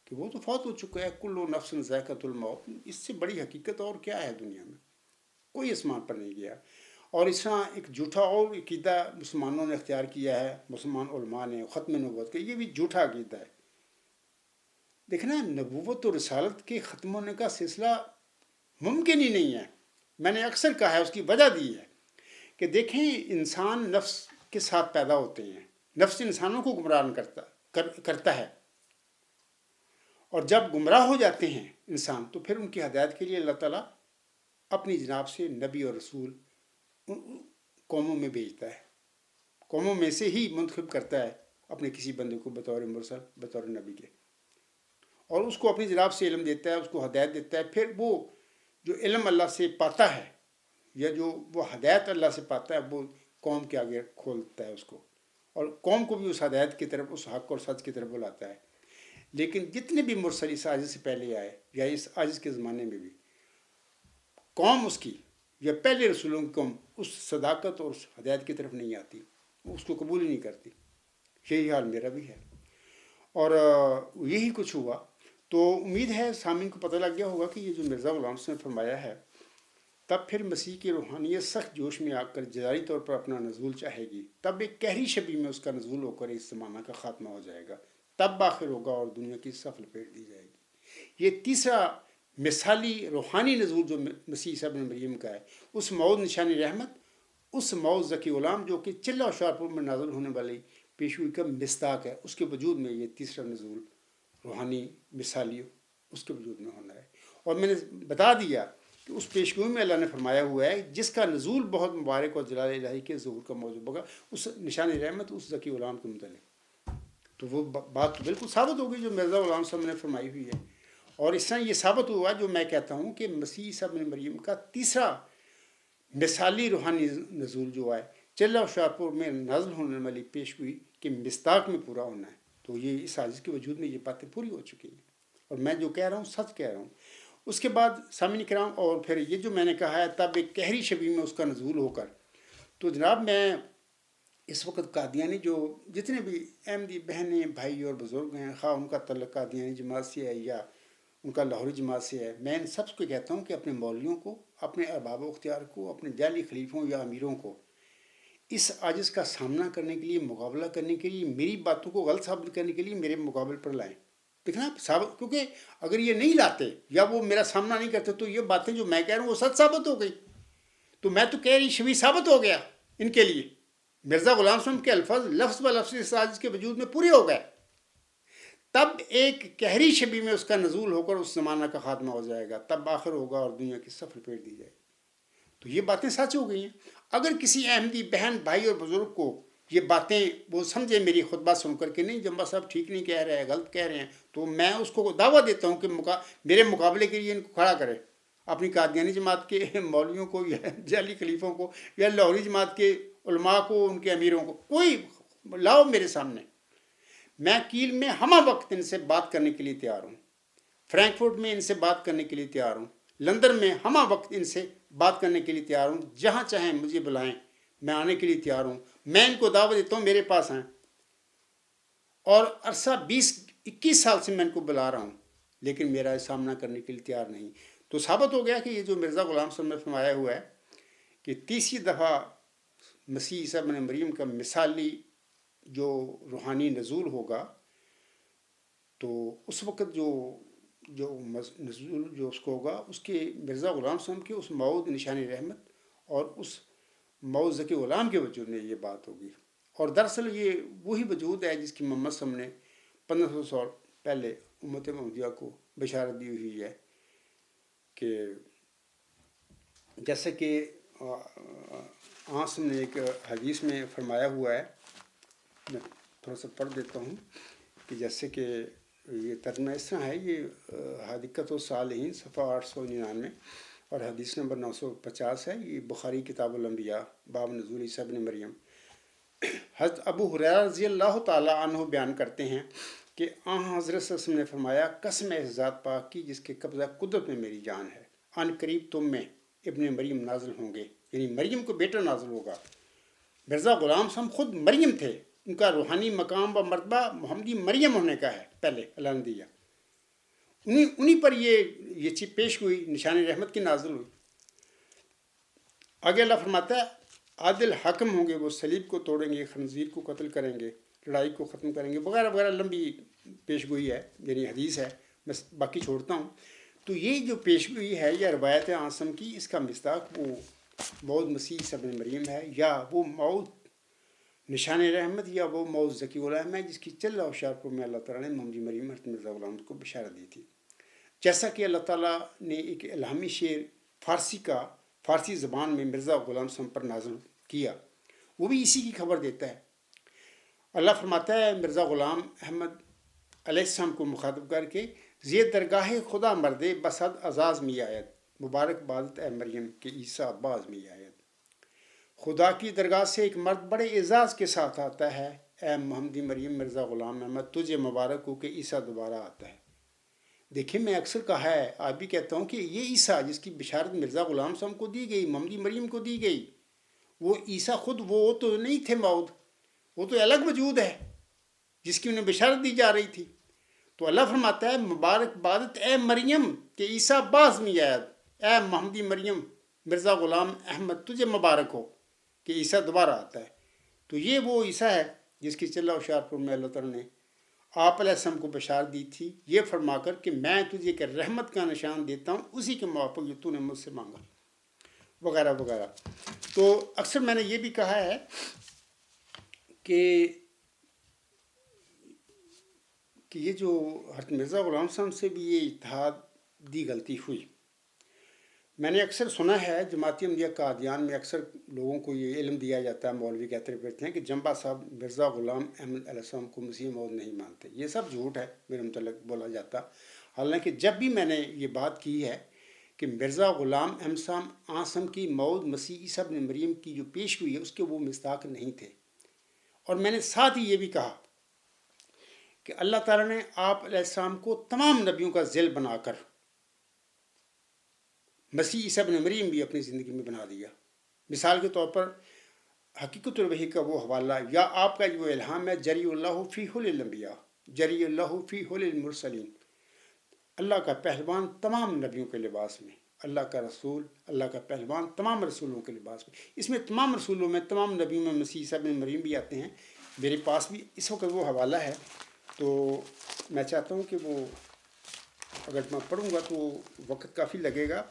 کہ وہ تو فوت ہو چکا ہے. کل نفس ذائقۃ الموت، اس سے بڑی حقیقت اور کیا ہے دنیا میں؟ کوئی آسمان پر نہیں گیا. اور اس طرح ایک جھوٹا اور عقیدہ مسلمانوں نے اختیار کیا ہے، مسلمان علماء نے ختم نبوت کا، یہ بھی جھوٹا عقیدہ ہے. دیکھنا، نبوت اور رسالت کے ختم ہونے کا سلسلہ ممکن ہی نہیں ہے. میں نے اکثر کہا ہے، اس کی وجہ دی ہے کہ دیکھیں انسان نفس کے ساتھ پیدا ہوتے ہیں، نفس انسانوں کو گمراہ کرتا ہے، اور جب گمراہ ہو جاتے ہیں انسان تو پھر ان کی ہدایت کے لیے اللہ تعالیٰ اپنی جناب سے نبی اور رسول قوموں میں بھیجتا ہے، قوموں میں سے ہی منتخب کرتا ہے اپنے کسی بندے کو بطور مرسل، بطور نبی کے، اور اس کو اپنی جناب سے علم دیتا ہے، اس کو ہدایت دیتا ہے. پھر وہ جو علم اللہ سے پاتا ہے یا جو وہ ہدایت اللہ سے پاتا ہے وہ قوم کے آگے کھولتا ہے اس کو، اور قوم کو بھی اس ہدایت کی طرف، اس حق اور سچ کی طرف بلاتا ہے. لیکن جتنے بھی مرسل اس عاجز سے پہلے آئے یا اس عاجز کے زمانے میں بھی، قوم اس کی یا پہلے رسولوں کی قوم اس صداقت اور اس ہدایت کی طرف نہیں آتی، اس کو قبول ہی نہیں کرتی. یہی حال میرا بھی ہے، اور یہی کچھ ہوا. تو امید ہے سامعین کو پتہ لگ گیا ہوگا کہ یہ جو مرزا غلام صاحب نے فرمایا ہے، تب پھر مسیح کی روحانیت سخت جوش میں آ کر جداری طور پر اپنا نزول چاہے گی. تب ایک قہری شبیہ میں اس کا نزول ہو کر اس زمانہ کا خاتمہ ہو جائے گا. تب آخر ہوگا اور دنیا کی صف لپیٹ دی جائے گی. یہ تیسرا مثالی روحانی نزول جو مسیح عیسیٰ بن مریم کا ہے، اس موعود نشانی رحمت، اس موعود ذکی غلام جو کہ چلہ و شارپور میں نازل ہونے والی پیشگوئی کا مصداق ہے، اس کے وجود میں یہ تیسرا نزول روحانی مثالی اس کے وجود میں ہونا ہے. اور میں نے بتا دیا کہ اس پیشگوئی میں اللہ نے فرمایا ہوا ہے جس کا نزول بہت مبارک اور جلال الہی کے ظہور کا موضوع ہوگا، اس نشانی رحمت، اس ذکی غلام کے متعلق. تو وہ بات بالکل ثابت ہوگی جو مرزا غلام صاحب نے فرمائی ہوئی ہے. اور اس طرح یہ ثابت ہوا جو میں کہتا ہوں کہ مسیح عیسیٰ بن مریم کا تیسرا مثالی روحانی نزول جو ہے چلہ و شاہپور میں نازل ہونے والی پیشگوئی کے مصداق میں پورا ہونا ہے. تو یہ اس عاجز کے وجود میں یہ باتیں پوری ہو چکی ہیں، اور میں جو کہہ رہا ہوں سچ کہہ رہا ہوں. اس کے بعد سامعین کرام، اور پھر یہ جو میں نے کہا ہے تب ایک قہری شبیہ میں اس کا نزول ہو کر، تو جناب میں اس وقت قادیانی جو جتنے بھی احمدی بہنیں بھائی اور بزرگ ہیں، خواہ ان کا تعلق قادیانی جماعت سے ہے یا ان کا لاہوری جماعت سے ہے، میں ان سب کو کہتا ہوں کہ اپنے مولویوں کو، اپنے ارباب و اختیار کو، اپنے جعلی خلیفوں یا امیروں کو اس عاجز کا سامنا کرنے کے لیے، مقابلہ کرنے کے لیے، میری باتوں کو غلط ثابت کرنے کے لیے میرے مقابل پر لائیں. دیکھنا ثابت، کیونکہ اگر یہ نہیں لاتے یا وہ میرا سامنا نہیں کرتے تو یہ باتیں جو میں کہہ رہا ہوں وہ سچ ثابت ہو گئی. تو میں تو کہہ رہی شبیہ ثابت ہو گیا ان کے لیے. مرزا غلام صاحب کے الفاظ لفظ ب لفظ اس عاجز کے وجود میں پورے ہو گئے. تب ایک قہری شبیہ میں اس کا نزول ہو کر اس زمانہ کا خاتمہ ہو جائے گا. تب آخر ہوگا اور دنیا کی صف لپیٹ دی جائے گی. تو یہ باتیں سچ ہو گئی ہیں. اگر کسی احمدی بہن بھائی اور بزرگ کو یہ باتیں وہ سمجھے میری خطبہ سن کر کے نہیں جمبا صاحب ٹھیک نہیں کہہ رہے ہیں، غلط کہہ رہے ہیں، تو میں اس کو دعویٰ دیتا ہوں کہ میرے مقابلے کے لیے ان کو کھڑا کرے، اپنی قادیانی جماعت کے مولویوں کو یا جعلی خلیفوں کو یا لاہوری جماعت کے علماء کو، ان کے امیروں کو، کوئی لاؤ میرے سامنے. میں کیل میں ہمہ وقت ان سے بات کرنے کے لیے تیار ہوں، فرینکفرٹ میں ان سے بات کرنے کے لیے تیار ہوں، لندن میں ہمہ وقت ان سے بات کرنے کے لیے تیار ہوں، جہاں چاہیں مجھے بلائیں میں آنے کے لیے تیار ہوں. میں ان کو دعوت دیتا ہوں میرے پاس آئیں. اور عرصہ 20-21 سال سے میں ان کو بلا رہا ہوں، لیکن میرا سامنا کرنے کے لیے تیار نہیں. تو ثابت ہو گیا کہ یہ جو مرزا غلام صاحب نے فرمایا ہوا ہے کہ تیسری دفعہ مسیح عیسیٰ ابن مریم کا مثالی جو روحانی نزول ہوگا، تو اس وقت جو نزول جو اس کو ہوگا، اس کے مرزا غلام صاحب کے اس موعود نشان رحمت اور اس موعود ذکی غلام کے وجود میں یہ بات ہوگی. اور دراصل یہ وہی وجود ہے جس کی محمد صاحب نے 1500 سال پہلے امت محمدیہ کو بشارت دی ہوئی ہے، کہ جیسے کہ آسم نے ایک حدیث میں فرمایا ہوا ہے، میں تھوڑا سا پڑھ دیتا ہوں، کہ جیسے کہ یہ ترجمہ اس طرح ہے، یہ حدیقۃ الصالحین صفحہ 899 اور حدیث نمبر 950 ہے. یہ بخاری کتاب الانبیاء باب نزول عیسیٰ ابن مریم. حضرت ابو ہریرہ رضی اللہ تعالیٰ عنہ بیان کرتے ہیں کہ حضرت صلی اللہ علیہ وسلم نے فرمایا، قسم ہے ذات پاک کی جس کے قبضہ قدرت میں میری جان ہے، ان قریب تم میں ابن مریم نازل ہوں گے، یعنی مریم کو بیٹا نازل ہوگا. مرزا غلام صاحب خود مریم تھے، ان کا روحانی مقام و مرتبہ محمدی مریم ہونے کا ہے. پہلے اللہ نے دیا، انہی پر یہ چیز پیش ہوئی، نشان رحمت کی نازل ہوئی. آگے اللہ فرماتا ہے عادل حاکم ہوں گے، وہ صلیب کو توڑیں گے، خنزیر کو قتل کریں گے، لڑائی کو ختم کریں گے، وغیرہ وغیرہ. لمبی پیش گوئی ہے، یعنی حدیث ہے، میں باقی چھوڑتا ہوں. تو یہ جو پیش گوئی ہے یا روایت عاصم کی، اس کا مصداق وہ موعود مسیح عیسیٰ ابن مریم ہے، یا وہ موعود نشان رحمت، یا وہ موعود ذکی غلام ہے جس کی چل و شار پر میں اللہ تعالیٰ نے محمدی مریم حضرت مرزا غلام کو بشارت دی تھی. جیسا کہ اللہ تعالیٰ نے ایک الہامی شعر فارسی زبان میں مرزا غلام صاحب پر نازل کیا، وہ بھی اسی کی خبر دیتا ہے. اللہ فرماتا ہے مرزا غلام احمد علیہ السلام کو مخاطب کر کے، زی درگاہ خدا مردے بسد اعزاز می آید، مبارک بادت اے مریم کہ عیسیٰ باز می آید. خدا کی درگاہ سے ایک مرد بڑے اعزاز کے ساتھ آتا ہے، اے محمدی مریم مرزا غلام احمد تجھے مبارک ہو کہ عیسیٰ دوبارہ آتا ہے. دیکھیں میں اکثر کہا ہے، آج بھی کہتا ہوں کہ یہ عیسیٰ جس کی بشارت مرزا غلام صاحب کو دی گئی، محمدی مریم کو دی گئی، وہ عیسیٰ خود وہ تو نہیں تھے موعود، وہ تو الگ وجود ہے جس کی انہیں بشارت دی جا رہی تھی. تو اللہ فرماتا ہے مبارک بادت اے مریم کہ عیسیٰ باز می آید، اے محمدی مریم مرزا غلام احمد تجھے مبارک ہو کہ عیسیٰ دوبارہ آتا ہے. تو یہ وہ عیسیٰ ہے جس کی چلہ و شار پر میں اللہ تعالیٰ نے آپ علیہ السلام کو بشارت دی تھی، یہ فرما کر کہ میں تجھے ایک رحمت کا نشان دیتا ہوں، اسی کے موافق جو تو نے مجھ سے مانگا، وغیرہ وغیرہ. تو اکثر میں نے یہ بھی کہا ہے کہ یہ جو حضرت مرزا غلام صاحب سے بھی یہ اتحادی غلطی ہوئی. میں نے اکثر سنا ہے جماعتی احمدیہ قادیان میں اکثر لوگوں کو یہ علم دیا جاتا ہے، مولوی کہتے پھرتے ہیں کہ جمبا صاحب مرزا غلام احمد علیہ السلام کو مسیح موعود نہیں مانتے. یہ سب جھوٹ ہے میرے متعلق بولا جاتا. حالانکہ جب بھی میں نے یہ بات کی ہے کہ مرزا غلام احمد صاحب آسم کی موعود مسیح عیسیٰ ابن مریم کی جو پیش ہوئی ہے اس کے وہ مصداق نہیں تھے. اور میں نے ساتھ ہی یہ بھی کہا کہ اللہ تعالیٰ نے آپ علیہ السلام کو تمام نبیوں کا ذیل بنا کر مسیح عیسیٰ ابن مریم بھی اپنی زندگی میں بنا دیا. مثال کے طور پر حقیقت الوحی کا وہ حوالہ یا آپ کا جو الہام ہے، جری اللہ فی حل الانبیاء جری اللہ فی حل المرسلین، اللہ کا پہلوان تمام نبیوں کے لباس میں، اللہ کا رسول، اللہ کا پہلوان تمام رسولوں کے لباس میں. اس میں تمام رسولوں میں، تمام نبیوں میں مسیح عیسیٰ ابن مریم بھی آتے ہیں. میرے پاس بھی اس وقت وہ حوالہ ہے، تو میں چاہتا ہوں کہ وہ اگر میں پڑھوں گا تو وقت کافی لگے گا.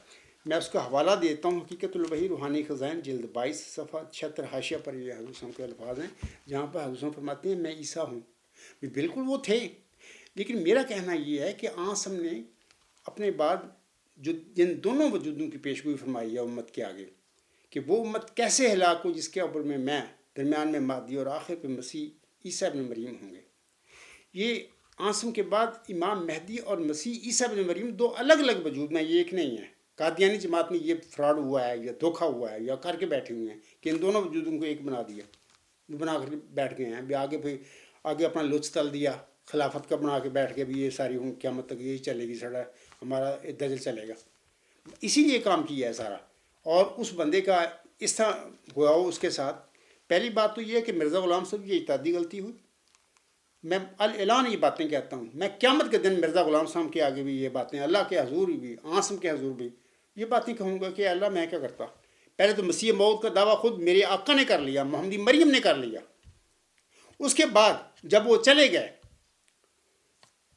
میں اس کا حوالہ دیتا ہوں، حقیقت الوحی روحانی خزائن جلد 22 صفحہ 76 حاشیہ پر یہ حضور صاحب کے الفاظ ہیں، جہاں پر حضور صاحب فرماتے ہیں میں عیسیٰ ہوں. بالکل وہ تھے، لیکن میرا کہنا یہ ہے کہ آنس ہم نے اپنے بعد جو جن دونوں وجودوں کی پیشگوئی فرمائی ہے امت کے آگے، کہ وہ امت کیسے ہلاک ہو جس کے اوپر میں درمیان میں مہدی اور آخر پہ مسیح عیسیٰ ابن مریم ہوں گے. یہ آسم کے بعد امام مہدی اور مسیح عیسیٰ ابن مریم دو الگ الگ وجود میں، یہ ایک نہیں ہے. قادیانی جماعت میں یہ فراڈ ہوا ہے یا دھوکہ ہوا ہے یا کر کے بیٹھے ہوئے ہیں کہ ان دونوں وجودوں کو ایک بنا دیا، بنا کر بیٹھ گئے ہیں. آگے اپنا لچ تل دیا، خلافت کا بنا کے بیٹھ کے بھی یہ ساری قیامت تک یہی چلے گی، سڑا ہمارا دجل چلے گا. اسی لیے کام کیا ہے سارا. اور اس بندے کا اس طرح ہوا ہو اس کے ساتھ. پہلی بات تو یہ ہے کہ مرزا غلام صاحب کی اجتہادی غلطی ہوئی. میں اعلان یہ باتیں کہتا ہوں، میں قیامت کے دن مرزا غلام صاحب کے آگے بھی یہ باتیں، اللہ کے حضور بھی، آسم کے حضور بھی یہ باتیں کہوں گا کہ اللہ میں کیا کرتا. پہلے تو مسیح موعود کا دعویٰ خود میرے آقا نے کر لیا، محمدی مریم نے کر لیا. اس کے بعد جب وہ چلے گئے،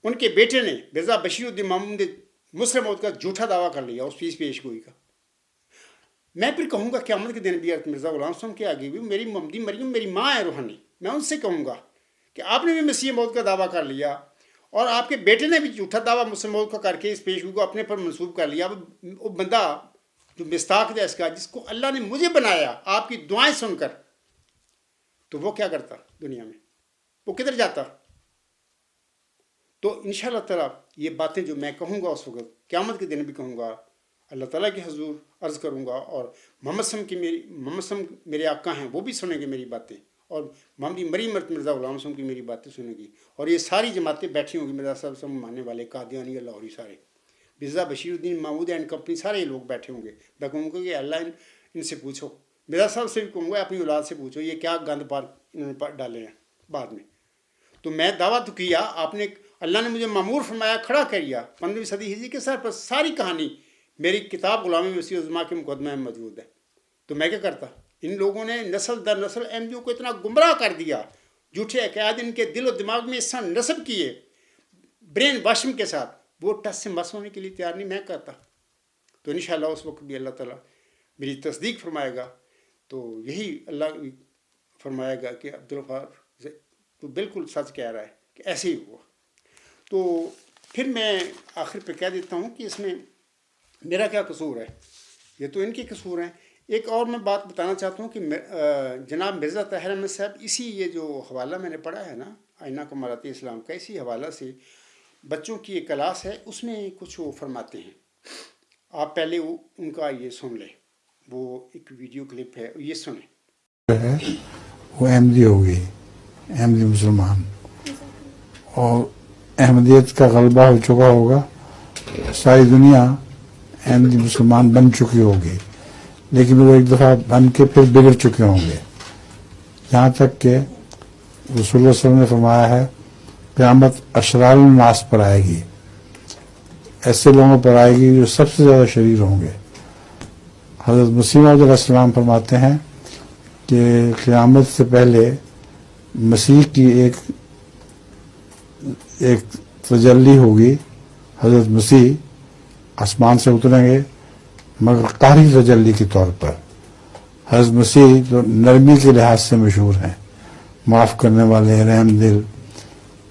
ان کے بیٹے نے مرزا بشیر الدین محمود مسلم موعود کا جھوٹا دعویٰ کر لیا اس پیش گوئی کا. میں پھر کہوں گا قیامت کے دن بھی مرزا غلام صاحب کے آگے بھی میری محمدی مریم میری ماں ہے روحانی. میں ان سے کہوں گا کہ آپ نے بھی مسیح موعود کا دعویٰ کر لیا اور آپ کے بیٹے نے بھی جھوٹا دعویٰ مسلم موعود کا کر کے اس پیشگوئی کو اپنے پر منسوب کر لیا. وہ بندہ جو مستاق ہے اس کا، جس کو اللہ نے مجھے بنایا آپ کی دعائیں سن کر، تو وہ کیا کرتا دنیا میں؟ وہ کدھر جاتا؟ تو انشاءاللہ تعالیٰ یہ باتیں جو میں کہوں گا اس وقت قیامت کے دن بھی کہوں گا، اللہ تعالیٰ کے حضور عرض کروں گا، اور محمد صلی میرے آقا ہیں وہ بھی سنیں گے میری باتیں، اور محمدی مریم مرزا غلام صاحب کی میری باتیں سنیں گی. اور یہ ساری جماعتیں بیٹھی ہوں گی، مرزا صاحب سے ماننے والے، قادیانی، لاہوری، سارے مرزا بشیر الدین محمود اینڈ کمپنی، سارے لوگ بیٹھے ہوں گے. میں کہوں گا کہ اللہ ان سے پوچھو، مرزا صاحب سے بھی کہوں گا اپنی اولاد سے پوچھو یہ کیا گند پار انہوں نے ڈالے ہیں بعد میں. تو میں دعویٰ تو کیا، آپ نے، اللہ نے مجھے معمور فرمایا، کھڑا کیا 15ویں صدی ہجری کے سر پر. ساری کہانی میری کتاب غلامی مسیح الزما کے مقدمہ میں موجود ہے. تو میں کیا کرتا؟ ان لوگوں نے نسل در نسل احمدیوں کو اتنا گمراہ کر دیا، جھوٹے عقائد ان کے دل و دماغ میں اس طرح نصب کیے برین واشنگ کے ساتھ، وہ ٹس سے مس ہونے کے لیے تیار نہیں. میں کرتا تو انشاءاللہ اس وقت بھی اللہ تعالیٰ میری تصدیق فرمائے گا. تو یہی اللہ فرمائے گا کہ عبدالغفار تو بالکل سچ کہہ رہا ہے کہ ایسے ہی ہوا. تو پھر میں آخر پہ کہہ دیتا ہوں کہ اس میں میرا کیا قصور ہے، یہ تو ان کے قصور ہیں. ایک اور میں بات بتانا چاہتا ہوں کہ جناب مرزا طاہر احمد صاحب، اسی یہ جو حوالہ میں نے پڑھا ہے نا آئینہ کمالات اسلام کا، اسی حوالہ سے بچوں کی ایک کلاس ہے، اس میں کچھ وہ فرماتے ہیں. آپ پہلے ان کا یہ سن لیں، وہ ایک ویڈیو کلپ ہے، یہ سنیں. وہ احمدی ہو گئی، احمدی مسلمان، اور احمدیت کا غلبہ ہو چکا ہوگا، ساری دنیا احمدی مسلمان بن چکی ہوگی، لیکن وہ ایک دفعہ بن کے پھر بگڑ چکے ہوں گے. یہاں تک کہ رسول اللہ صلی اللہ علیہ وسلم نے فرمایا ہے قیامت اشرار الناس پر آئے گی، ایسے لوگوں پر آئے گی جو سب سے زیادہ شریر ہوں گے. حضرت مسیح موعود علیہ السلام فرماتے ہیں کہ قیامت سے پہلے مسیح کی ایک تجلی ہوگی. حضرت مسیح آسمان سے اتریں گے مگر قہری تجلی کے طور پر. حضرت مسیح جو نرمی کے لحاظ سے مشہور ہیں، معاف کرنے والے، رحم دل،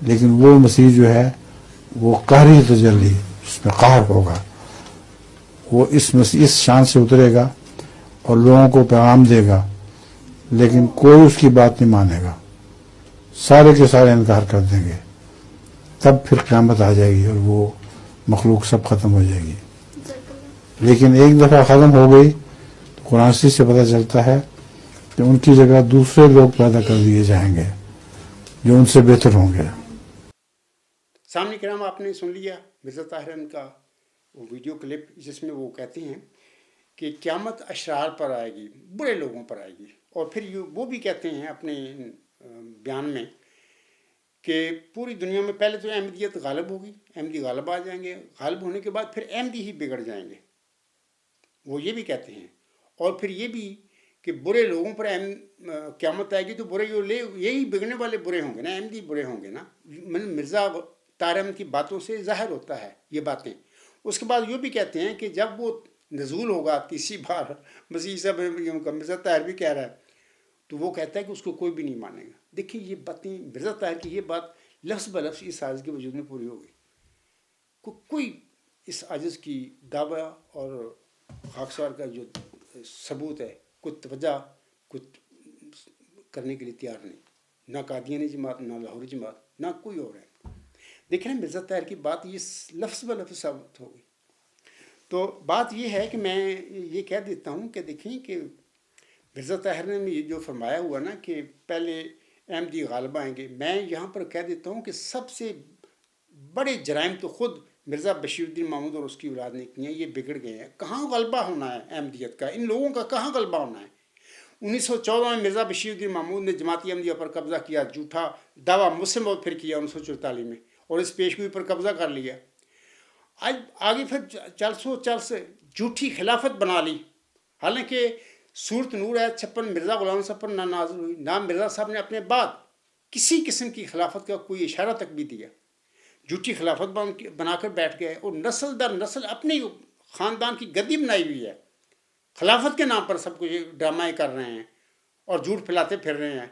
لیکن وہ مسیح جو ہے وہ قہری تجلی، اس میں قہر ہوگا. وہ اس شان سے اترے گا اور لوگوں کو پیغام دے گا، لیکن کوئی اس کی بات نہیں مانے گا، سارے کے سارے انکار کر دیں گے. تب پھر قیامت آ جائے گی اور وہ مخلوق سب ختم ہو جائے گی. لیکن ایک دفعہ ختم ہو گئی تو قرآن سے پتہ چلتا ہے کہ ان کی جگہ دوسرے لوگ پیدا کر دیے جائیں گے جو ان سے بہتر ہوں گے. سامنے کرام آپ نے سن لیا مرزا طاہر کا وہ ویڈیو کلپ، جس میں وہ کہتے ہیں کہ قیامت اشرار پر آئے گی، برے لوگوں پر آئے گی. اور پھر وہ بھی کہتے ہیں اپنے بیان میں کہ پوری دنیا میں پہلے تو احمدیت غالب ہوگی، احمدی غالب آ جائیں گے، غالب ہونے کے بعد پھر احمدی ہی بگڑ جائیں گے، وہ یہ بھی کہتے ہیں. اور پھر یہ بھی کہ برے لوگوں پر قیامت آئے گی تو برے یہی بگڑنے والے برے ہوں گے نا، احمدی برے ہوں گے نا. مرزا طاہر احمد کی باتوں سے ظاہر ہوتا ہے یہ باتیں. اس کے بعد یہ بھی کہتے ہیں کہ جب وہ نزول ہوگا تیسری بار مسیح عیسیٰ کا، مرزا طاہر بھی کہہ رہا ہے، تو وہ کہتا ہے کہ اس کو کوئی بھی نہیں مانے گا. دیکھیں یہ باتیں مرزا طاہر کی، یہ بات لفظ بلفظ اس عاجز کے وجود میں پوری ہو گئی. کوئی اس عاجز کی دعویٰ اور خاکسار کا جو ثبوت ہے، کوئی توجہ، کوئی کرنے کے لیے تیار نہیں، نہ قادیانی جماعت، نہ لاہوری جماعت، نہ کوئی اور ہے۔ دیکھیں نا مرزا طاہر کی بات یہ لفظ ب لفظ ثابت ہو گئی۔ تو بات یہ ہے کہ میں یہ کہہ دیتا ہوں کہ دیکھیں کہ مرزا طاہر نے یہ جو فرمایا ہوا نا کہ پہلے احمدی غالب آئیں گے، میں یہاں پر کہہ دیتا ہوں کہ سب سے بڑے جرائم تو خود مرزا بشیر الدین محمود اور اس کی اولاد نے کیے ہیں، یہ بگڑ گئے ہیں۔ کہاں غلبہ ہونا ہے احمدیت کا؟ ان لوگوں کا کہاں غلبہ ہونا ہے؟ 1914 میں مرزا بشیر الدین محمود نے جماعت احمدیہ پر قبضہ کیا، جھوٹا دعویٰ مسلم اور پھر کیا 1944 میں، اور اس پیشگوئی پر قبضہ کر لیا۔ آج آگے پھر چل سے جھوٹی خلافت بنا لی، حالانکہ صورت نور ہے 56 مرزا غلام صاحب پر نہ نازل ہوئی، نہ مرزا صاحب نے اپنے بعد کسی قسم کی خلافت کا کوئی اشارہ تک بھی دیا۔ جھوٹی خلافت بنا کر بیٹھ گئے اور نسل در نسل اپنے خاندان کی گدی بنائی ہوئی ہے۔ خلافت کے نام پر سب کچھ ڈرامہ کر رہے ہیں اور جھوٹ پھیلاتے پھر رہے ہیں۔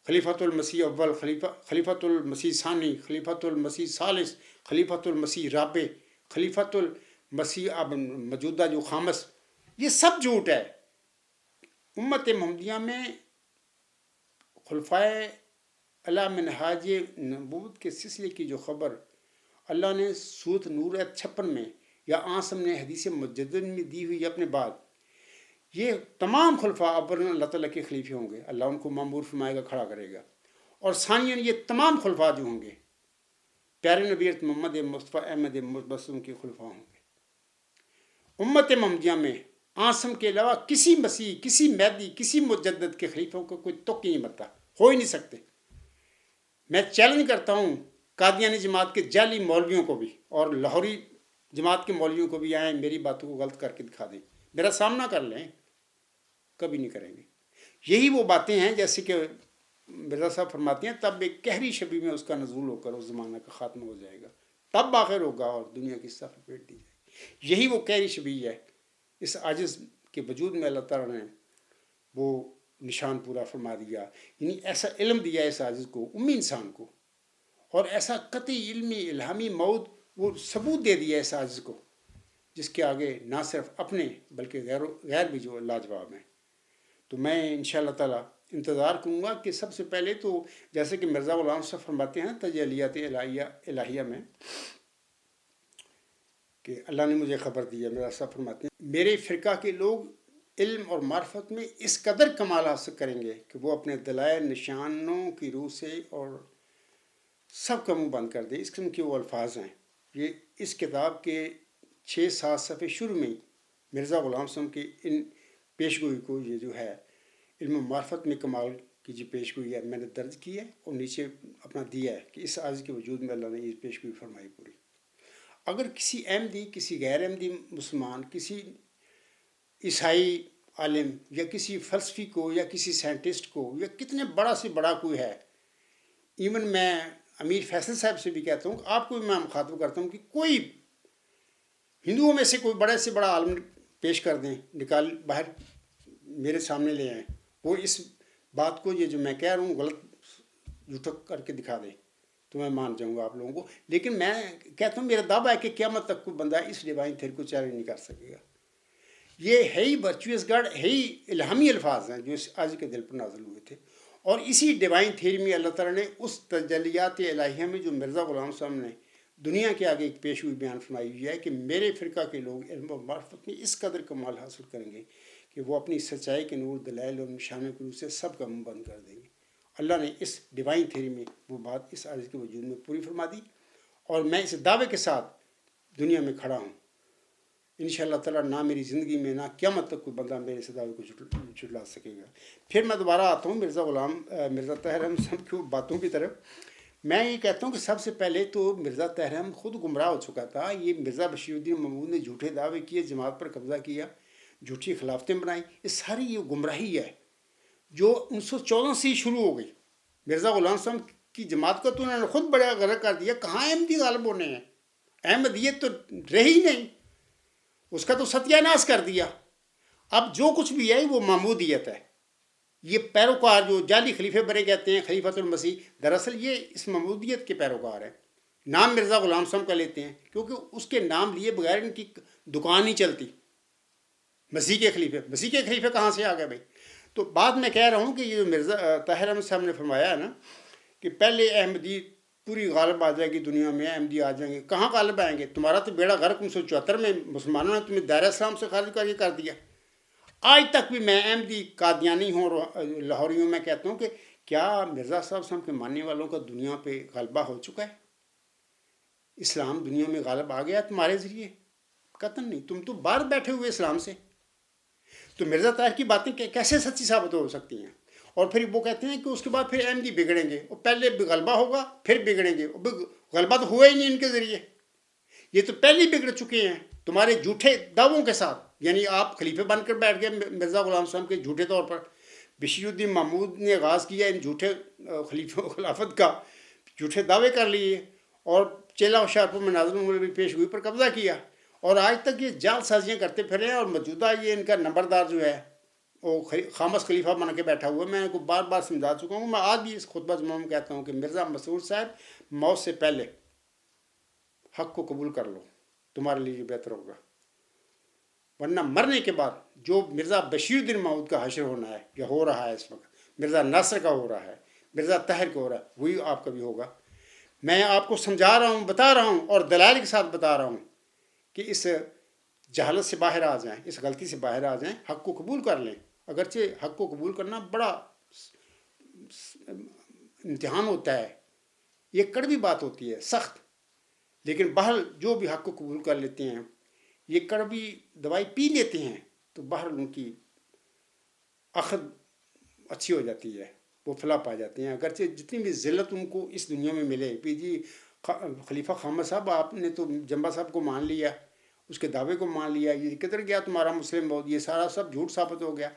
خلیفۃ المسیح اول، خلیفۃ المسیح ثانی، خلیفۃ المسیح ثالث، خلیفۃ المسیح رابع، خلیفۃ المسیح اب موجودہ جو خامس، یہ سب جھوٹ ہے۔ امت محمدیہ میں خلفائے علی منہاج نبوت کے سلسلے کی جو خبر اللہ نے سورۃ نور 56 میں یا آسم نے حدیث مجدد میں دی ہوئی اپنے بعد، یہ تمام خلفاء اولا اللہ تعالیٰ کے خلیفے ہوں گے، اللہ ان کو مامور فرمائے گا، کھڑا کرے گا، اور ثانیاً یہ تمام خلفاء جو ہوں گے پیارے نبی محمد مصطفیٰ احمد مبسم کے خلفاء ہوں گے۔ امت محمدیہ میں آسم کے علاوہ کسی مسیح، کسی مہدی، کسی مجدد کے خلیفوں کو کوئی تک ہی نہیں بنتا، ہو ہی نہیں سکتے۔ میں چیلنج کرتا ہوں قادیانی جماعت کے جعلی مولویوں کو بھی اور لاہوری جماعت کے مولویوں کو بھی، آئیں میری باتوں کو غلط کر کے دکھا دیں، میرا سامنا کر لیں، کبھی نہیں کریں گے۔ یہی وہ باتیں ہیں جیسے کہ مرزا صاحب فرماتے ہیں تب ایک قہری شبی میں اس کا نزول ہو کر اس زمانہ کا خاتمہ ہو جائے گا، تب آخر ہوگا اور دنیا کی صف پیٹ دی جائے گی۔ یہی وہ قہری شبی ہے۔ اس عاجز کے وجود میں اللہ تعالیٰ نے وہ نشان پورا فرما دیا، یعنی ایسا علم دیا اس عاجز کو، امی انسان کو، اور ایسا قطعی علمی الہامی موت وہ ثبوت دے دیا اس عاجز کو، جس کے آگے نہ صرف اپنے بلکہ غیر بھی جو لاجواب ہیں۔ تو میں انشاءاللہ تعالیٰ انتظار کروں گا کہ سب سے پہلے تو جیسے کہ مرزا غلام صاحب فرماتے ہیں تجلیات الہیہ میں کہ اللہ نے مجھے خبر دی ہے، مرزا صاحب فرماتے ہیں میرے فرقہ کے لوگ علم اور معرفت میں اس قدر کمال حاصل کریں گے کہ وہ اپنے دلائل نشانوں کی روح سے اور سب کا منہ بند کر دیں۔ اس قسم کے وہ الفاظ ہیں۔ یہ اس کتاب کے 6-7 صفحے شروع میں مرزا غلام صاحب کی ان پیشگوئی کو، یہ جو ہے علم و معرفت میں کمال کی جو پیشگوئی ہے، میں نے درج کی ہے اور نیچے اپنا دیا ہے کہ اس عاجز کے وجود میں اللہ نے یہ پیشگوئی فرمائی پوری۔ اگر کسی احمدی، کسی غیر احمدی مسلمان، کسی عیسائی عالم یا کسی فلسفی کو یا کسی سائنٹسٹ کو یا کتنے بڑا سے بڑا کوئی ہے، ایون میں امیر فیصل صاحب سے بھی کہتا ہوں، آپ کو بھی میں مخاطب کرتا ہوں کہ کوئی ہندوؤں میں سے کوئی بڑے سے بڑا عالم پیش کر دیں، نکال باہر میرے سامنے لے آئیں، وہ اس بات کو یہ جو میں کہہ رہا ہوں غلط جھوٹا کر کے دکھا دیں تو میں مان جاؤں گا آپ لوگوں کو۔ لیکن میں کہتا ہوں میرا دعویٰ ہے کہ قیامت تک کوئی بندہ اس ڈیوائن تھیوری کو چیلنج نہیں کر سکے گا۔ یہ ہے ہی ورچوئس گاڈ، ہے ہی الہامی الفاظ ہیں جو اس آج کے دل پر نازل ہوئے تھے، اور اسی ڈیوائن تھیوری میں اللہ تعالیٰ نے اس تجلیات الہیہ میں جو مرزا غلام صاحب نے دنیا کے آگے ایک پیش ہوئی بیان فرمائی ہوئی ہے کہ میرے فرقہ کے لوگ علم و معرفت میں اس قدر کمال حاصل کریں گے کہ وہ اپنی سچائی کے نور، دلائل اور نشانوں کے نور سے سب کا منہ بند کر دیں گے۔ اللہ نے اس ڈیوائن تھیوری میں وہ بات اس عاجز کے وجود میں پوری فرما دی، اور میں اس دعوے کے ساتھ دنیا میں کھڑا ہوں۔ انشاءاللہ تعالیٰ نہ میری زندگی میں نہ قیامت تک کوئی بندہ میرے اس دعوے کو جھٹلا سکے گا۔ پھر میں دوبارہ آتا ہوں مرزا طاہر احمد صاحب کی باتوں کی طرف۔ میں یہ کہتا ہوں کہ سب سے پہلے تو مرزا طاہر احمد خود گمراہ ہو چکا تھا۔ یہ مرزا بشیر الدین محمود نے جھوٹے دعوے کیے، جماعت پر قبضہ کیا، جھوٹی خلافتیں بنائیں، یہ ساری یہ گمراہی ہے جو 1914 سے ہی شروع ہو گئی۔ مرزا غلام صاحب کی جماعت کو تو انہوں نے خود بڑا غرق کر دیا، کہاں احمدی غالب ہونے ہیں، احمدیت تو رہی نہیں، اس کا تو ستیہ ناش کر دیا۔ اب جو کچھ بھی ہے وہ محمودیت ہے۔ یہ پیروکار جو جعلی خلیفے بنے کہتے ہیں خلیفۃ المسیح، دراصل یہ اس محمودیت کے پیروکار ہیں۔ نام مرزا غلام صاحب کا لیتے ہیں کیونکہ اس کے نام لیے بغیر ان کی دکان نہیں چلتی۔ مسیح کے خلیفے کہاں سے آ گئے بھائی؟ تو بات میں کہہ رہا ہوں کہ یہ جو مرزا طاہر احمد صاحب نے فرمایا ہے نا کہ پہلے احمدی پوری غالب آ جائے گی دنیا میں، احمدی آ جائیں گے، کہاں غالب آئیں گے؟ تمہارا تو بیڑا غرق 1974 میں مسلمانوں نے تمہیں دائرہ اسلام سے خارج کر دیا۔ آج تک بھی میں احمدی قادیانی ہوں اور لاہوری ہوں، میں کہتا ہوں کہ کیا مرزا صاحب کے ماننے والوں کا دنیا پہ غلبہ ہو چکا ہے؟ اسلام دنیا میں غالب آ گیا تمہارے ذریعے؟ قطعاً نہیں، تم تو باہر بیٹھے ہوئے اسلام سے۔ تو مرزا طاہر کی باتیں کیسے سچی ثابت ہو سکتی ہیں؟ اور پھر وہ کہتے ہیں کہ اس کے بعد پھر احمدی بگڑیں گے، اور پہلے غلبہ ہوگا پھر بگڑیں گے، غلبہ تو ہوا ہی نہیں ان کے ذریعے، یہ تو پہلے ہی بگڑ چکے ہیں تمہارے جھوٹے دعووں کے ساتھ۔ یعنی آپ خلیفے بن کر بیٹھ گئے مرزا غلام صاحب کے جھوٹے طور پر۔ بشیر الدین محمود نے آغاز کیا ان جھوٹے خلیفہ خلافت کا، جھوٹے دعوے کر لیے اور چیلا ہوشیارپور میں ناظم مولوی پیشگوئی پر قبضہ کیا، اور آج تک یہ جعل سازیاں کرتے پھر رہے ہیں۔ اور موجودہ یہ ان کا نمبردار جو ہے وہ خامس خلیفہ بن کے بیٹھا ہوا ہے۔ میں ان کو بار بار سمجھا چکا ہوں، میں آج بھی اس خطبہ جمعہ میں کہتا ہوں کہ مرزا مسرور صاحب موت سے پہلے حق کو قبول کر لو، تمہارے لیے بہتر ہوگا، ورنہ مرنے کے بعد جو مرزا بشیر الدین محمود کا حشر ہونا ہے یا ہو رہا ہے اس وقت، مرزا ناصر کا ہو رہا ہے، مرزا طاہر کا ہو رہا ہے، وہی آپ کا بھی ہوگا۔ میں آپ کو سمجھا رہا ہوں، بتا رہا ہوں، اور دلائل کے ساتھ بتا رہا ہوں کہ اس جہالت سے باہر آ جائیں، اس غلطی سے باہر آ جائیں، حق کو قبول کر لیں۔ اگرچہ حق کو قبول کرنا بڑا امتحان ہوتا ہے، یہ کڑوی بات ہوتی ہے، سخت، لیکن بہرحال جو بھی حق کو قبول کر لیتے ہیں، یہ کڑوی دوائی پی لیتے ہیں، تو بہرحال ان کی آخرت اچھی ہو جاتی ہے، وہ فلاح پا جاتے ہیں۔ اگرچہ جتنی بھی ذلت ان کو اس دنیا میں ملے، پی جی خلیفہ خامد صاحب آپ نے تو جمبا صاحب کو مان لیا، اس کے دعوے کو مان لیا، یہ کدھر گیا تمہارا مسلم بہت، یہ سارا سب جھوٹ ثابت ہو گیا۔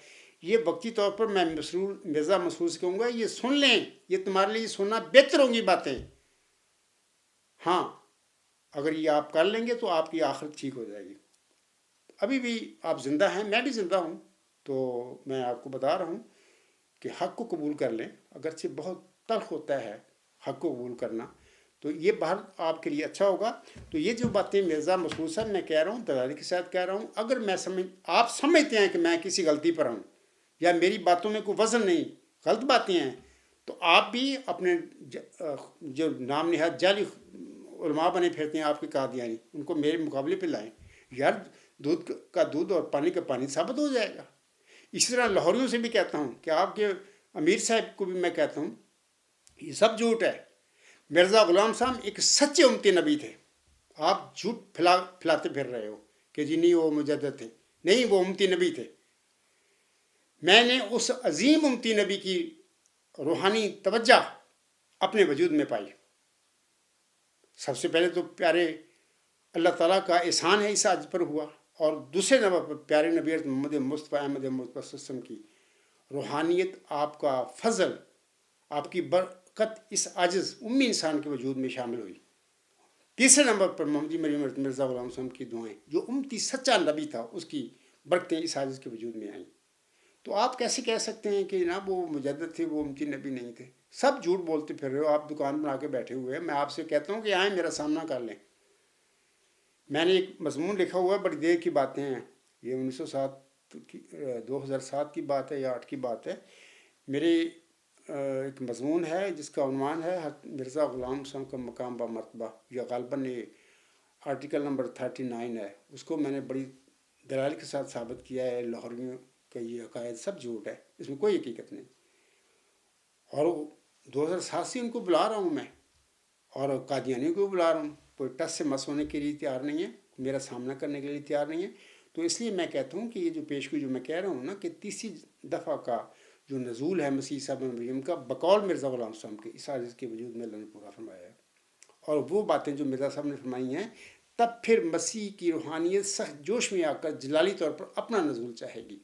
یہ وقتی طور پر میں مرزا مسرور سے کہوں گا یہ سن لیں، یہ تمہارے لیے سننا بہتر ہوں گی باتیں۔ ہاں اگر یہ آپ کر لیں گے تو آپ کی آخرت ٹھیک ہو جائے گی۔ ابھی بھی آپ زندہ ہیں، میں بھی زندہ ہوں، تو میں آپ کو بتا رہا ہوں کہ حق کو قبول کر لیں، اگرچہ بہت تلخ ہوتا ہے حق کو قبول کرنا، تو یہ باہر آپ کے لیے اچھا ہوگا۔ تو یہ جو باتیں مرزا مسرور صاحب میں کہہ رہا ہوں، دلالی کے ساتھ کہہ رہا ہوں، اگر آپ سمجھتے ہیں کہ میں کسی غلطی پر ہوں یا میری باتوں میں کوئی وزن نہیں، غلط باتیں ہیں، تو آپ بھی اپنے جو نام نہاد جعلی علماء بنے پھرتے ہیں آپ کے قادیانی، ان کو میرے مقابلے پہ لائیں، یار دودھ کا دودھ اور پانی کا پانی ثابت ہو جائے گا۔ اسی طرح لاہوریوں سے بھی کہتا ہوں کہ آپ کے امیر صاحب کو بھی میں کہتا ہوں یہ سب جھوٹ ہے۔ مرزا غلام صاحب ایک سچے امتی نبی تھے، آپ جھوٹ پھیلاتے پھر رہے ہو کہ جی نہیں وہ مجدد تھے، نہیں وہ امتی نبی تھے۔ میں نے اس عظیم امتی نبی کی روحانی توجہ اپنے وجود میں پائی۔ سب سے پہلے تو پیارے اللہ تعالیٰ کا احسان ہے اس آج پر ہوا، اور دوسرے نمبر پر پیارے نبی محمد مصطفیٰ احمد مصطفیٰ صلی اللہ علیہ وسلم کی روحانیت، آپ کا فضل، آپ کی برکت اس عاجز امی انسان کے وجود میں شامل ہوئی۔ تیسرے نمبر پر محمدی مرزا غلام صاحب کی دعائیں، جو امتی سچا نبی تھا، اس کی برکتیں اس عاجز کے وجود میں آئیں۔ تو آپ کیسے کہہ سکتے ہیں کہ جناب وہ مجدد تھے، وہ امتی نبی نہیں تھے؟ سب جھوٹ بولتے پھر رہے ہو، آپ دکان بنا کے بیٹھے ہوئے ہیں۔ میں آپ سے کہتا ہوں کہ آئیں میرا سامنا کر لیں۔ میں نے ایک مضمون لکھا ہوا ہے، بڑی دیر کی باتیں ہیں، یہ 2007 کی بات ہے یا 8 کی بات ہے۔ میرے ایک مضمون ہے جس کا عنوان ہے مرزا غلام صاحب کا مقام با مرتبہ، یا غالباً یہ آرٹیکل نمبر 39 ہے۔ اس کو میں نے بڑی دلائل کے ساتھ ثابت کیا ہے، لاہوریوں کا یہ عقائد سب جھوٹ ہے، اس میں کوئی حقیقت نہیں۔ اور 2007 سے ان کو بلا رہا ہوں میں، اور قادیانیوں کو بلا رہا ہوں، کوئی ٹس سے مس ہونے کے لیے تیار نہیں ہے، میرا سامنا کرنے کے لیے تیار نہیں ہے۔ تو اس لیے میں کہتا ہوں کہ یہ جو پیشگوئی جو میں کہہ رہا ہوں نا کہ تیسری دفعہ کا جو نزول ہے مسیح صاحب مریم کا بقول مرزا غلام صاحب کے، اس عاجز کے وجود میں اللہ نے پورا فرمایا ہے۔ اور وہ باتیں جو مرزا صاحب نے فرمائی ہیں، تب پھر مسیح کی روحانیت سخت جوش میں آ کر جلالی طور پر اپنا نزول چاہے گی،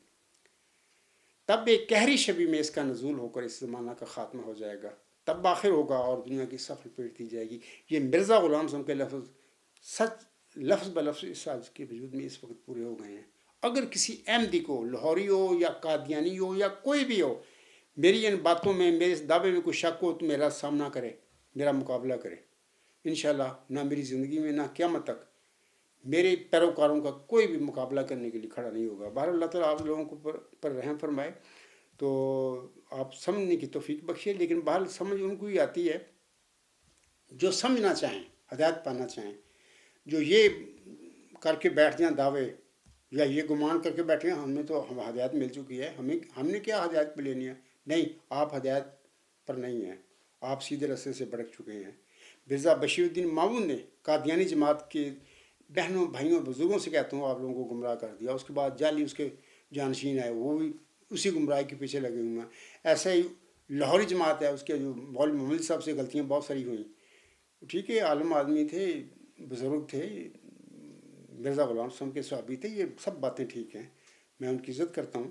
تب ایک قہری شبی میں اس کا نزول ہو کر اس زمانہ کا خاتمہ ہو جائے گا، تب آخر ہوگا اور دنیا کی سفر پیٹ دی جائے گی۔ یہ مرزا غلام صاحب کے لفظ سچ لفظ بلفظ اس عاجز کے وجود میں اس وقت پورے ہو گئے ہیں۔ اگر کسی احمدی کو، لاہوری ہو یا قادیانی ہو یا کوئی بھی ہو، میری ان باتوں میں، میرے اس دعوے میں کوئی شک ہو، تو میرا سامنا کرے، میرا مقابلہ کرے۔ انشاءاللہ نہ میری زندگی میں نہ قیامت تک میرے پیروکاروں کا کوئی بھی مقابلہ کرنے کے لیے کھڑا نہیں ہوگا۔ بہرحال اللہ تعالیٰ آپ لوگوں کو پر رحم فرمائے۔ تو آپ سمجھنے کی توفیق بخشیے. لیکن بہرحال سمجھ ان کو ہی آتی ہے جو سمجھنا چاہیں، ہدایت پانا چاہیں. جو یہ کر کے بیٹھ جائیں دعوے یا یہ گمان کر کے بیٹھے ہیں ہمیں تو ہدایت مل چکی ہے، ہم نے کیا ہدایت پہ لینی ہے. نہیں، آپ ہدایت پر نہیں ہیں، آپ سیدھے رستے سے بھٹک چکے ہیں. مرزا بشیر الدین مامون نے قادیانی جماعت کے بہنوں بھائیوں بزرگوں سے کہتا ہوں آپ لوگوں کو گمراہ کر دیا. اس کے بعد جعلی اس کے جانشین آئے، وہ بھی اسی گمراہی کے پیچھے لگے ہوئے ہیں. ایسا ہی لاہوری جماعت ہے، اس کے جو مولوی محمد صاحب سے غلطیاں بہت ساری ہوئیں. ٹھیک ہے، عالم آدمی تھے، بزرگ تھے، مرزا غلام صاحب کے صحابی تھے، یہ سب باتیں ٹھیک ہیں، میں ان کی عزت کرتا ہوں.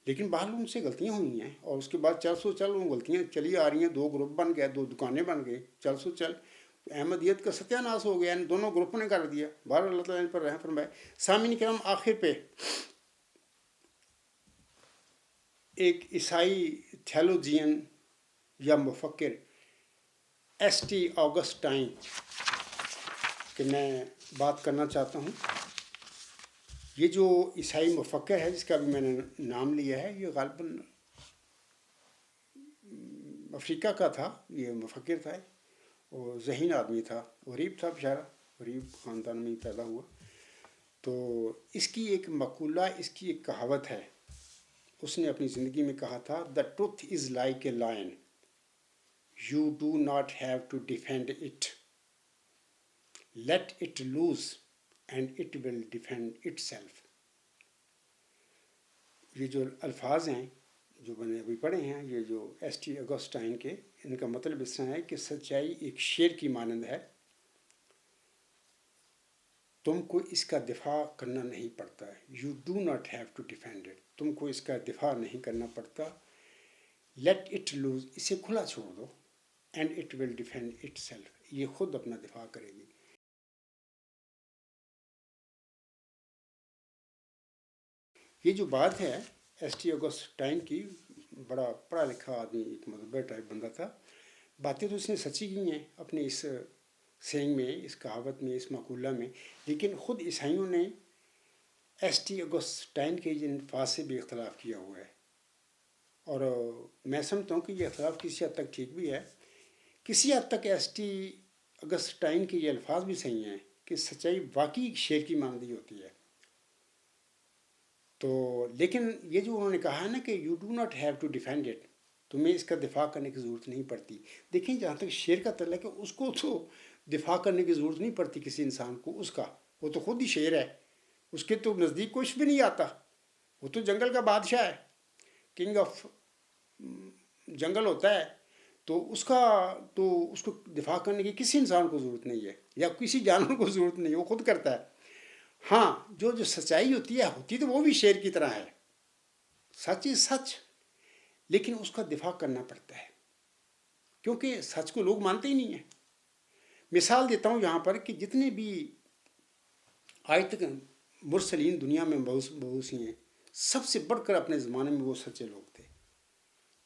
لیکن باہر ان سے غلطیاں ہوئی ہیں اور اس کے بعد چل وہ غلطیاں چلی آ رہی ہیں. 2 گروپ بن گئے، 2 دکانیں بن گئی، چل احمدیت کا ستیہ ناش ہو گیا، ان دونوں گروپوں نے کر دیا. باہر اللہ تعالیٰ ان پر رحم فرمائے. سامعین کرام، آخر پہ ایک عیسائی تھیولوجین یا مفکر ST آگسٹائن کہ میں بات کرنا چاہتا ہوں. یہ جو عیسائی مفکر ہے جس کا بھی میں نے نام لیا ہے، یہ غالباً افریقہ کا تھا. یہ مفکر تھا اور ذہین آدمی تھا، غریب تھا بیچارہ، غریب خاندان میں ہی پیدا ہوا. تو اس کی ایک مقولہ، اس کی ایک کہاوت ہے. اس نے اپنی زندگی میں کہا تھا، "the truth is like a lion, you do not have to defend it, let it loose and it will defend itself". یہ جو الفاظ ہیں جو میں نے ابھی پڑھے ہیں، یہ جو ST آگسٹائن کے، ان کا مطلب اس طرح ہے کہ سچائی ایک شیر کی مانند ہے، تم کو اس کا دفاع کرنا نہیں پڑتا ہے. You do not have to defend it, تم کو اس کا دفاع نہیں کرنا پڑتا. لیٹ اٹ لوز، اسے کھلا چھوڑ دو. And it will defend itself, یہ خود اپنا دفاع کرے گی. یہ جو بات ہے ST آگسٹائن کی، بڑا پڑھا لکھا آدمی، ایک مذہبی ٹائپ بندہ تھا. باتیں تو اس نے سچی کی ہیں اپنے اس سینگ میں، اس کہاوت میں، اس مقولہ میں. لیکن خود عیسائیوں نے ST آگسٹائن کے جن الفاظ سے بھی اختلاف کیا ہوا ہے. اور میں سمجھتا ہوں کہ یہ اختلاف کسی حد تک ٹھیک بھی ہے. کسی حد تک ST آگسٹائن کے یہ الفاظ بھی صحیح ہیں کہ سچائی واقعی شیر کی مانندی ہوتی ہے. تو لیکن یہ جو انہوں نے کہا ہے نا کہ you do not have to defend it, تمہیں اس کا دفاع کرنے کی ضرورت نہیں پڑتی. دیکھیں، جہاں تک شیر کا تعلق ہے، اس کو تو دفاع کرنے کی ضرورت نہیں پڑتی کسی انسان کو. اس کا وہ تو خود ہی شیر ہے، اس کے تو نزدیک کچھ بھی نہیں آتا. وہ تو جنگل کا بادشاہ ہے، کنگ آف جنگل ہوتا ہے. تو اس کو دفاع کرنے کی کسی انسان کو ضرورت نہیں ہے، یا کسی جانور کو ضرورت نہیں ہے، وہ خود کرتا ہے. ہاں، جو سچائی ہوتی تو وہ بھی شیر کی طرح ہے. سچ از سچ، لیکن اس کا دفاع کرنا پڑتا ہے کیونکہ سچ کو لوگ مانتے ہی نہیں ہیں. مثال دیتا ہوں یہاں پر کہ جتنے بھی آج تک مرسلین دنیا میں مبعوث ہیں، سب سے بڑھ کر اپنے زمانے میں وہ سچے لوگ تھے.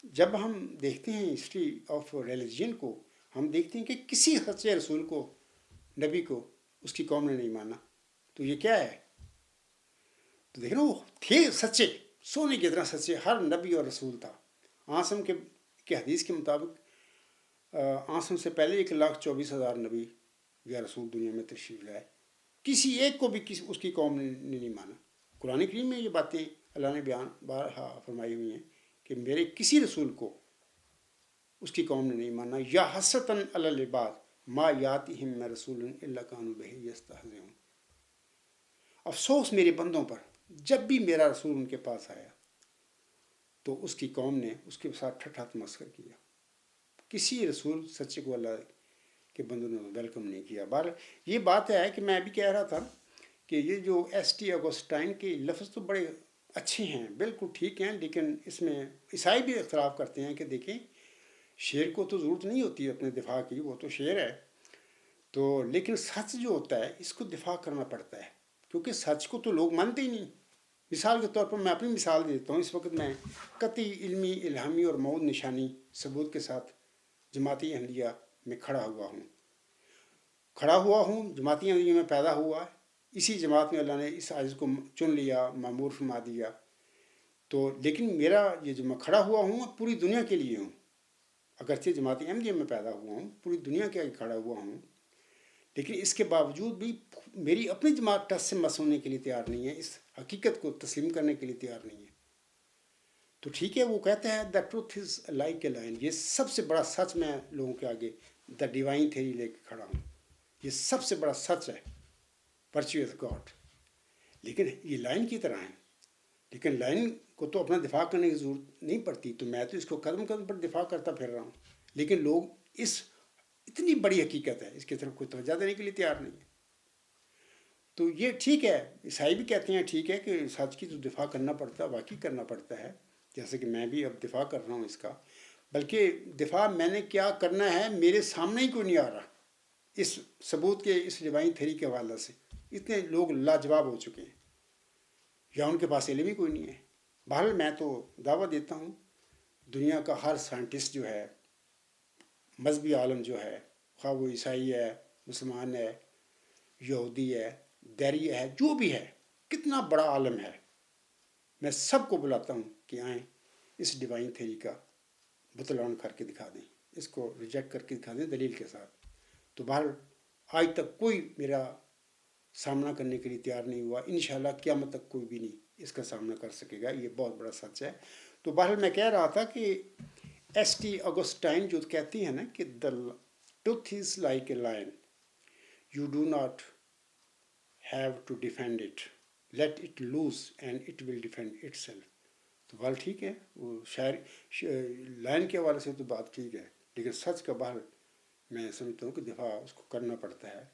جب ہم دیکھتے ہیں ہسٹری آف ریلیجن کو، ہم دیکھتے ہیں کہ کسی سچے رسول کو، نبی کو، اس کی قوم نے نہیں مانا. تو یہ کیا ہے؟ تو دیکھنا، وہ تھے سچے، سونے کی طرح سچے. ہر نبی اور رسول تھا. آسم کے حدیث کے مطابق آسم سے پہلے 1,24,000 نبی یا رسول دنیا میں تشریف لائے. کسی ایک کو بھی اس کی قوم نے نہیں مانا. قرآن کریم میں یہ باتیں اللہ نے بیان بارہا فرمائی ہوئی ہیں کہ میرے کسی رسول کو اس کی قوم نے نہیں مانا. یا حسرتاً علی العباد ما یاتہم من رسول الا کانوا بہ یستہزئون، افسوس میرے بندوں پر، جب بھی میرا رسول ان کے پاس آیا تو اس کی قوم نے اس کے ساتھ ٹھٹھا تمسخر کیا. کسی رسول سچے کو اللہ کے بندوں نے ویلکم نہیں کیا. یہ بات ہے کہ میں ابھی کہہ رہا تھا کہ یہ جو ST آگسٹائن کے لفظ تو بڑے اچھے ہیں، بالکل ٹھیک ہیں، لیکن اس میں عیسائی بھی اختلاف کرتے ہیں کہ دیکھیں، شیر کو تو ضرورت نہیں ہوتی ہے اپنے دفاع کی، وہ تو شیر ہے. تو لیکن سچ جو ہوتا ہے اس کو دفاع کرنا پڑتا ہے، کیونکہ سچ کو تو لوگ مانتے ہی نہیں. مثال کے طور پر میں اپنی مثال دیتا ہوں. اس وقت میں قطعی علمی، الہامی اور موعود نشانی ثبوت کے ساتھ جماعتی احمدیہ میں کھڑا ہوا ہوں. جماعتی احمدیہ میں پیدا ہوا. اسی جماعت میں اللہ نے اس عاجز کو چن لیا، مامور فرما دیا تو لیکن میرا یہ جو میں کھڑا ہوا ہوں پوری دنیا کے لیے ہوں، اگرچہ جماعت احمدیہ میں پیدا ہوا ہوں، پوری دنیا کے آگے کھڑا ہوا ہوں، لیکن اس کے باوجود بھی میری اپنی جماعت ٹس سے مس ہونے کے لیے تیار نہیں ہے، اس حقیقت کو تسلیم کرنے کے لیے تیار نہیں ہے۔ تو ٹھیک ہے، وہ کہتا ہے دا truth is like a line, یہ سب سے بڑا سچ میں لوگوں کے آگے دا ڈیوائن تھیری لے کے کھڑا ہوں، یہ سب سے بڑا سچ ہے، ورچو آف گاڈ، لیکن یہ لائن کی طرح ہے، لیکن لائن کو تو اپنا دفاع کرنے کی ضرورت نہیں پڑتی، تو میں تو اس کو قدم قدم پر دفاع کرتا پھر رہا ہوں، لیکن لوگ اس اتنی بڑی حقیقت ہے اس کی طرف کوئی توجہ دینے کے لیے تیار نہیں ہے۔ تو یہ ٹھیک ہے، عیسائی بھی کہتے ہیں ٹھیک ہے کہ سچ کی تو دفاع کرنا پڑتا ہے، واقعی کرنا پڑتا ہے، جیسے کہ میں بھی اب دفاع کر رہا ہوں اس کا، بلکہ دفاع میں نے کیا کرنا ہے میرے سامنے ہی کوئی نہیں آ رہا اس ثبوت کے، اس ڈیوائن تھیری کے حوالے سے، اتنے لوگ لاجواب ہو چکے ہیں یا ان کے پاس علم ہی کوئی نہیں ہے۔ بہرحال میں تو دعویٰ دیتا ہوں، دنیا کا ہر سائنٹسٹ جو ہے، مذہبی عالم جو ہے، خواہ وہ عیسائی ہے، مسلمان ہے، یہودی ہے، دیری ہے، جو بھی ہے، کتنا بڑا عالم ہے، میں سب کو بلاتا ہوں کہ آئیں اس ڈیوائن تھیری کا بتلان کر کے دکھا دیں، اس کو ریجیکٹ کر کے دکھا دیں دلیل کے ساتھ۔ تو بہرحال آج تک کوئی میرا سامنا کرنے کے لیے تیار نہیں ہوا، انشاءاللہ قیامت تک کوئی بھی نہیں اس کا سامنا کر سکے گا، یہ بہت بڑا سچ ہے۔ تو بہرحال میں کہہ رہا تھا کہ ایس ٹی اگسٹائن جو کہتی ہیں نا کہ the truth is like a lion, you do not have to defend it, let it loose and it will defend itself. تو بہرحال ٹھیک ہے، وہ شاعر لائن کے حوالے سے تو بات ٹھیک ہے، لیکن سچ کا بہرحال میں سمجھتا ہوں کہ دفاع اس کو کرنا پڑتا ہے۔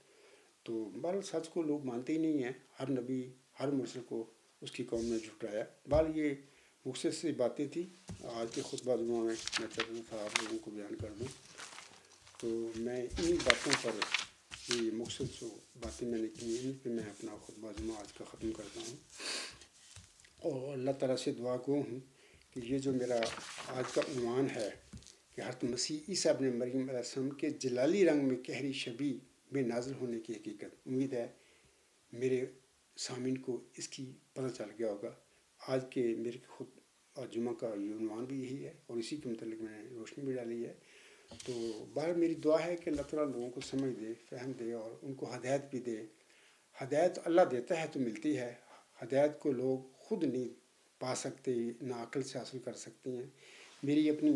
تو بہرحال سچ کو لوگ مانتے ہی نہیں ہیں، ہر نبی ہر مرسل کو اس کی قوم نے جھٹلایا۔ بہرحال یہ مختصر سی باتیں تھیں آج کے خطبہ جمعہ میں چاہتا تھا آپ لوگوں کو بیان کر دوں۔ تو میں انہی باتوں پر، یہ مختصر جو باتیں میں نے کی ان پہ میں اپنا خطبہ جمعہ آج کا ختم کرتا ہوں، اور اللہ تعالیٰ سے دعا گو ہوں کہ یہ جو میرا آج کا عنوان ہے کہ حضرت مسیح عیسیٰ ابن مریم علیہ السلام کے جلالی رنگ میں قہری شبیہ میں نازل ہونے کی حقیقت، امید ہے میرے سامعین کو اس کی پتہ چل گیا ہوگا۔ آج کے میرے خود جمعہ کا یہ عنوان بھی یہی ہے، اور اسی کے متعلق میں نے روشنی بھی ڈالی ہے۔ تو بہرحال میری دعا ہے کہ اللہ تعالیٰ لوگوں کو سمجھ دے، فہم دے، اور ان کو ہدایت بھی دے۔ ہدایت اللہ دیتا ہے تو ملتی ہے، ہدایت کو لوگ خود نہیں پا سکتے، نہ عقل سے حاصل کر سکتے ہیں۔ میری اپنی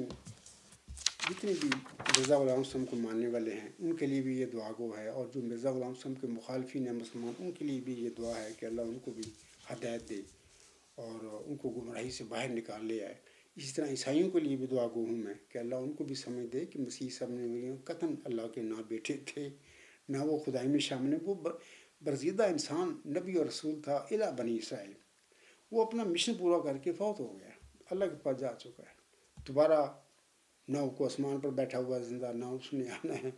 جتنے بھی مرزا غلام صاحب کو ماننے والے ہیں ان کے لیے بھی یہ دعا گو ہے، اور جو مرزا غلام صاحب کے مخالفین ہیں مسلمان، ان کے لیے بھی یہ دعا ہے کہ اللہ ان کو بھی ہدایت دے اور ان کو گمراہی سے باہر نکال لے آئے۔ اسی طرح عیسائیوں کے لیے بھی دعا گو ہوں میں کہ اللہ ان کو بھی سمجھ دے کہ مسیح صاحب نے قطعاً اللہ کے نہ بیٹے تھے، نہ وہ خدائی میں شامل ہیں، وہ برزیدہ انسان نبی اور رسول تھا الی بنی اسرائیل، وہ اپنا مشن پورا کر کے فوت ہو گیا، اللہ کے پاس جا چکا ہے، دوبارہ نہ وہ آسمان پر بیٹھا ہوا زندہ، نہ اس نے آنا ہے۔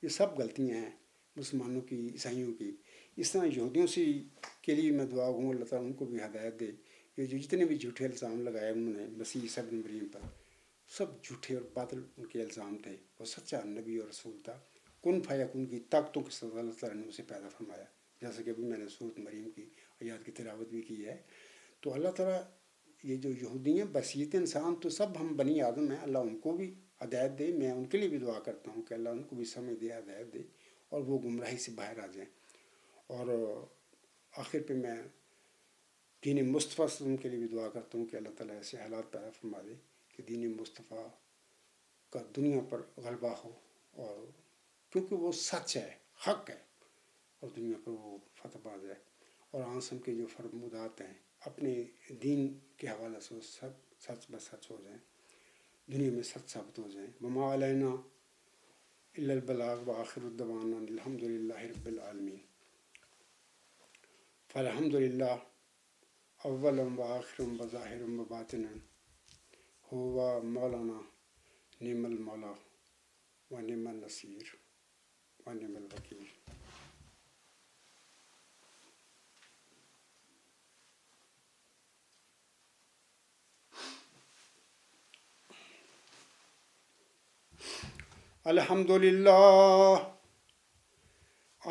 یہ سب غلطیاں ہیں مسلمانوں کی، عیسائیوں کی۔ اس طرح یہودیوں سے کے لیے میں دعا ہوں اللہ تعالیٰ ان کو بھی ہدایت دے۔ یہ جو جتنے بھی جھوٹے الزام لگائے انہوں نے مسیح عیسیٰ ابن مریم پر، سب جھوٹے اور باطل ان کے الزام تھے، وہ سچا نبی اور رسول تھا، کن فیکون کی طاقتوں کے ساتھ اللہ تعالیٰ نے اسے پیدا فرمایا، جیسا کہ ابھی میں نے سورۃ مریم کی آیات کی تلاوت بھی کی ہے۔ تو اللہ تعالیٰ یہ جو یہودی ہیں بصیرت انسان تو سب ہم بنی آدم ہیں، اللہ ان کو بھی ہدایت دے۔ میں ان کے لیے بھی دعا کرتا ہوں کہ اللہ ان کو بھی سمجھ دے، ہدایت دے، اور وہ گمراہی سے باہر آ جائیں۔ اور آخر پہ میں دین مصطفیٰ صلی اللہ علیہ وسلم کے لیے بھی دعا کرتا ہوں کہ اللہ تعالیٰ ایسے حالات پیدا فرما دے کہ دین مصطفیٰ کا دنیا پر غلبہ ہو، اور کیونکہ وہ سچ ہے، حق ہے، اور دنیا پر وہ فتح پا جائے، اور آنسم کے جو فرمودات ہیں اپنے دین کے حوالے سے سب سچ بس سچ ہو جائیں، دنیا میں سچ ثابت ہو جائیں۔ وما علینا الا البلاغ وآخر دعوانا الحمد للہ رب العالمین۔ فالحمد للہ اولا وآخرا وظاہرا وباطنا، ہوا مولانا نعم المولا ونعم النصیر ونعم الوکیل۔ الحمد للہ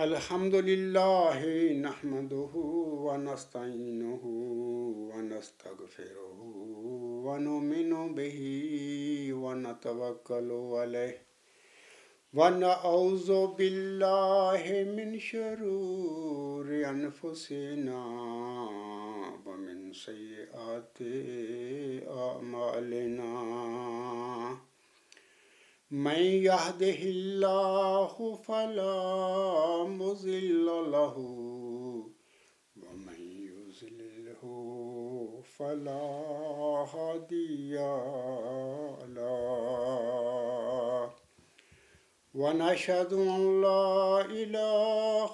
الحمد للہ نحمده ونستعینه ونستغفره ونؤمن به ونتوکل علیہ ونعوذ باللہ من شرور انفسنا ومن سیئات اعمالنا من يهده الله فلا مضل له ومن يضلله فلا هادي له ونشهد أن لا إله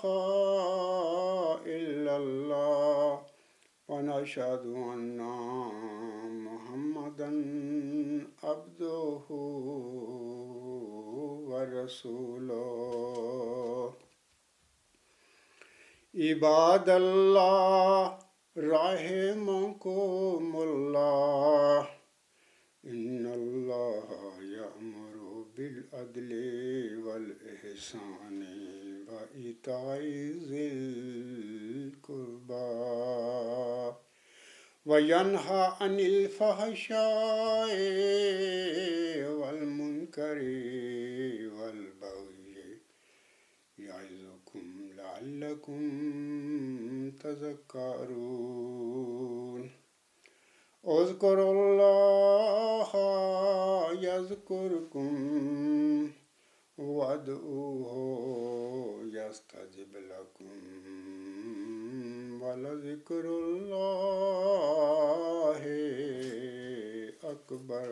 إلا الله ونشهد أن محمدا عبده ورسوله عباد الله رحمكم الله إن الله يأمر بالعدل والإحسان وإيتاء ذي القربى وينهى عن الفحشاء والمنكر والبغي يعظكم لعلكم تذكرون اذكروا الله يذكركم وادعوه يستجب لكم ولذكر الله أكبر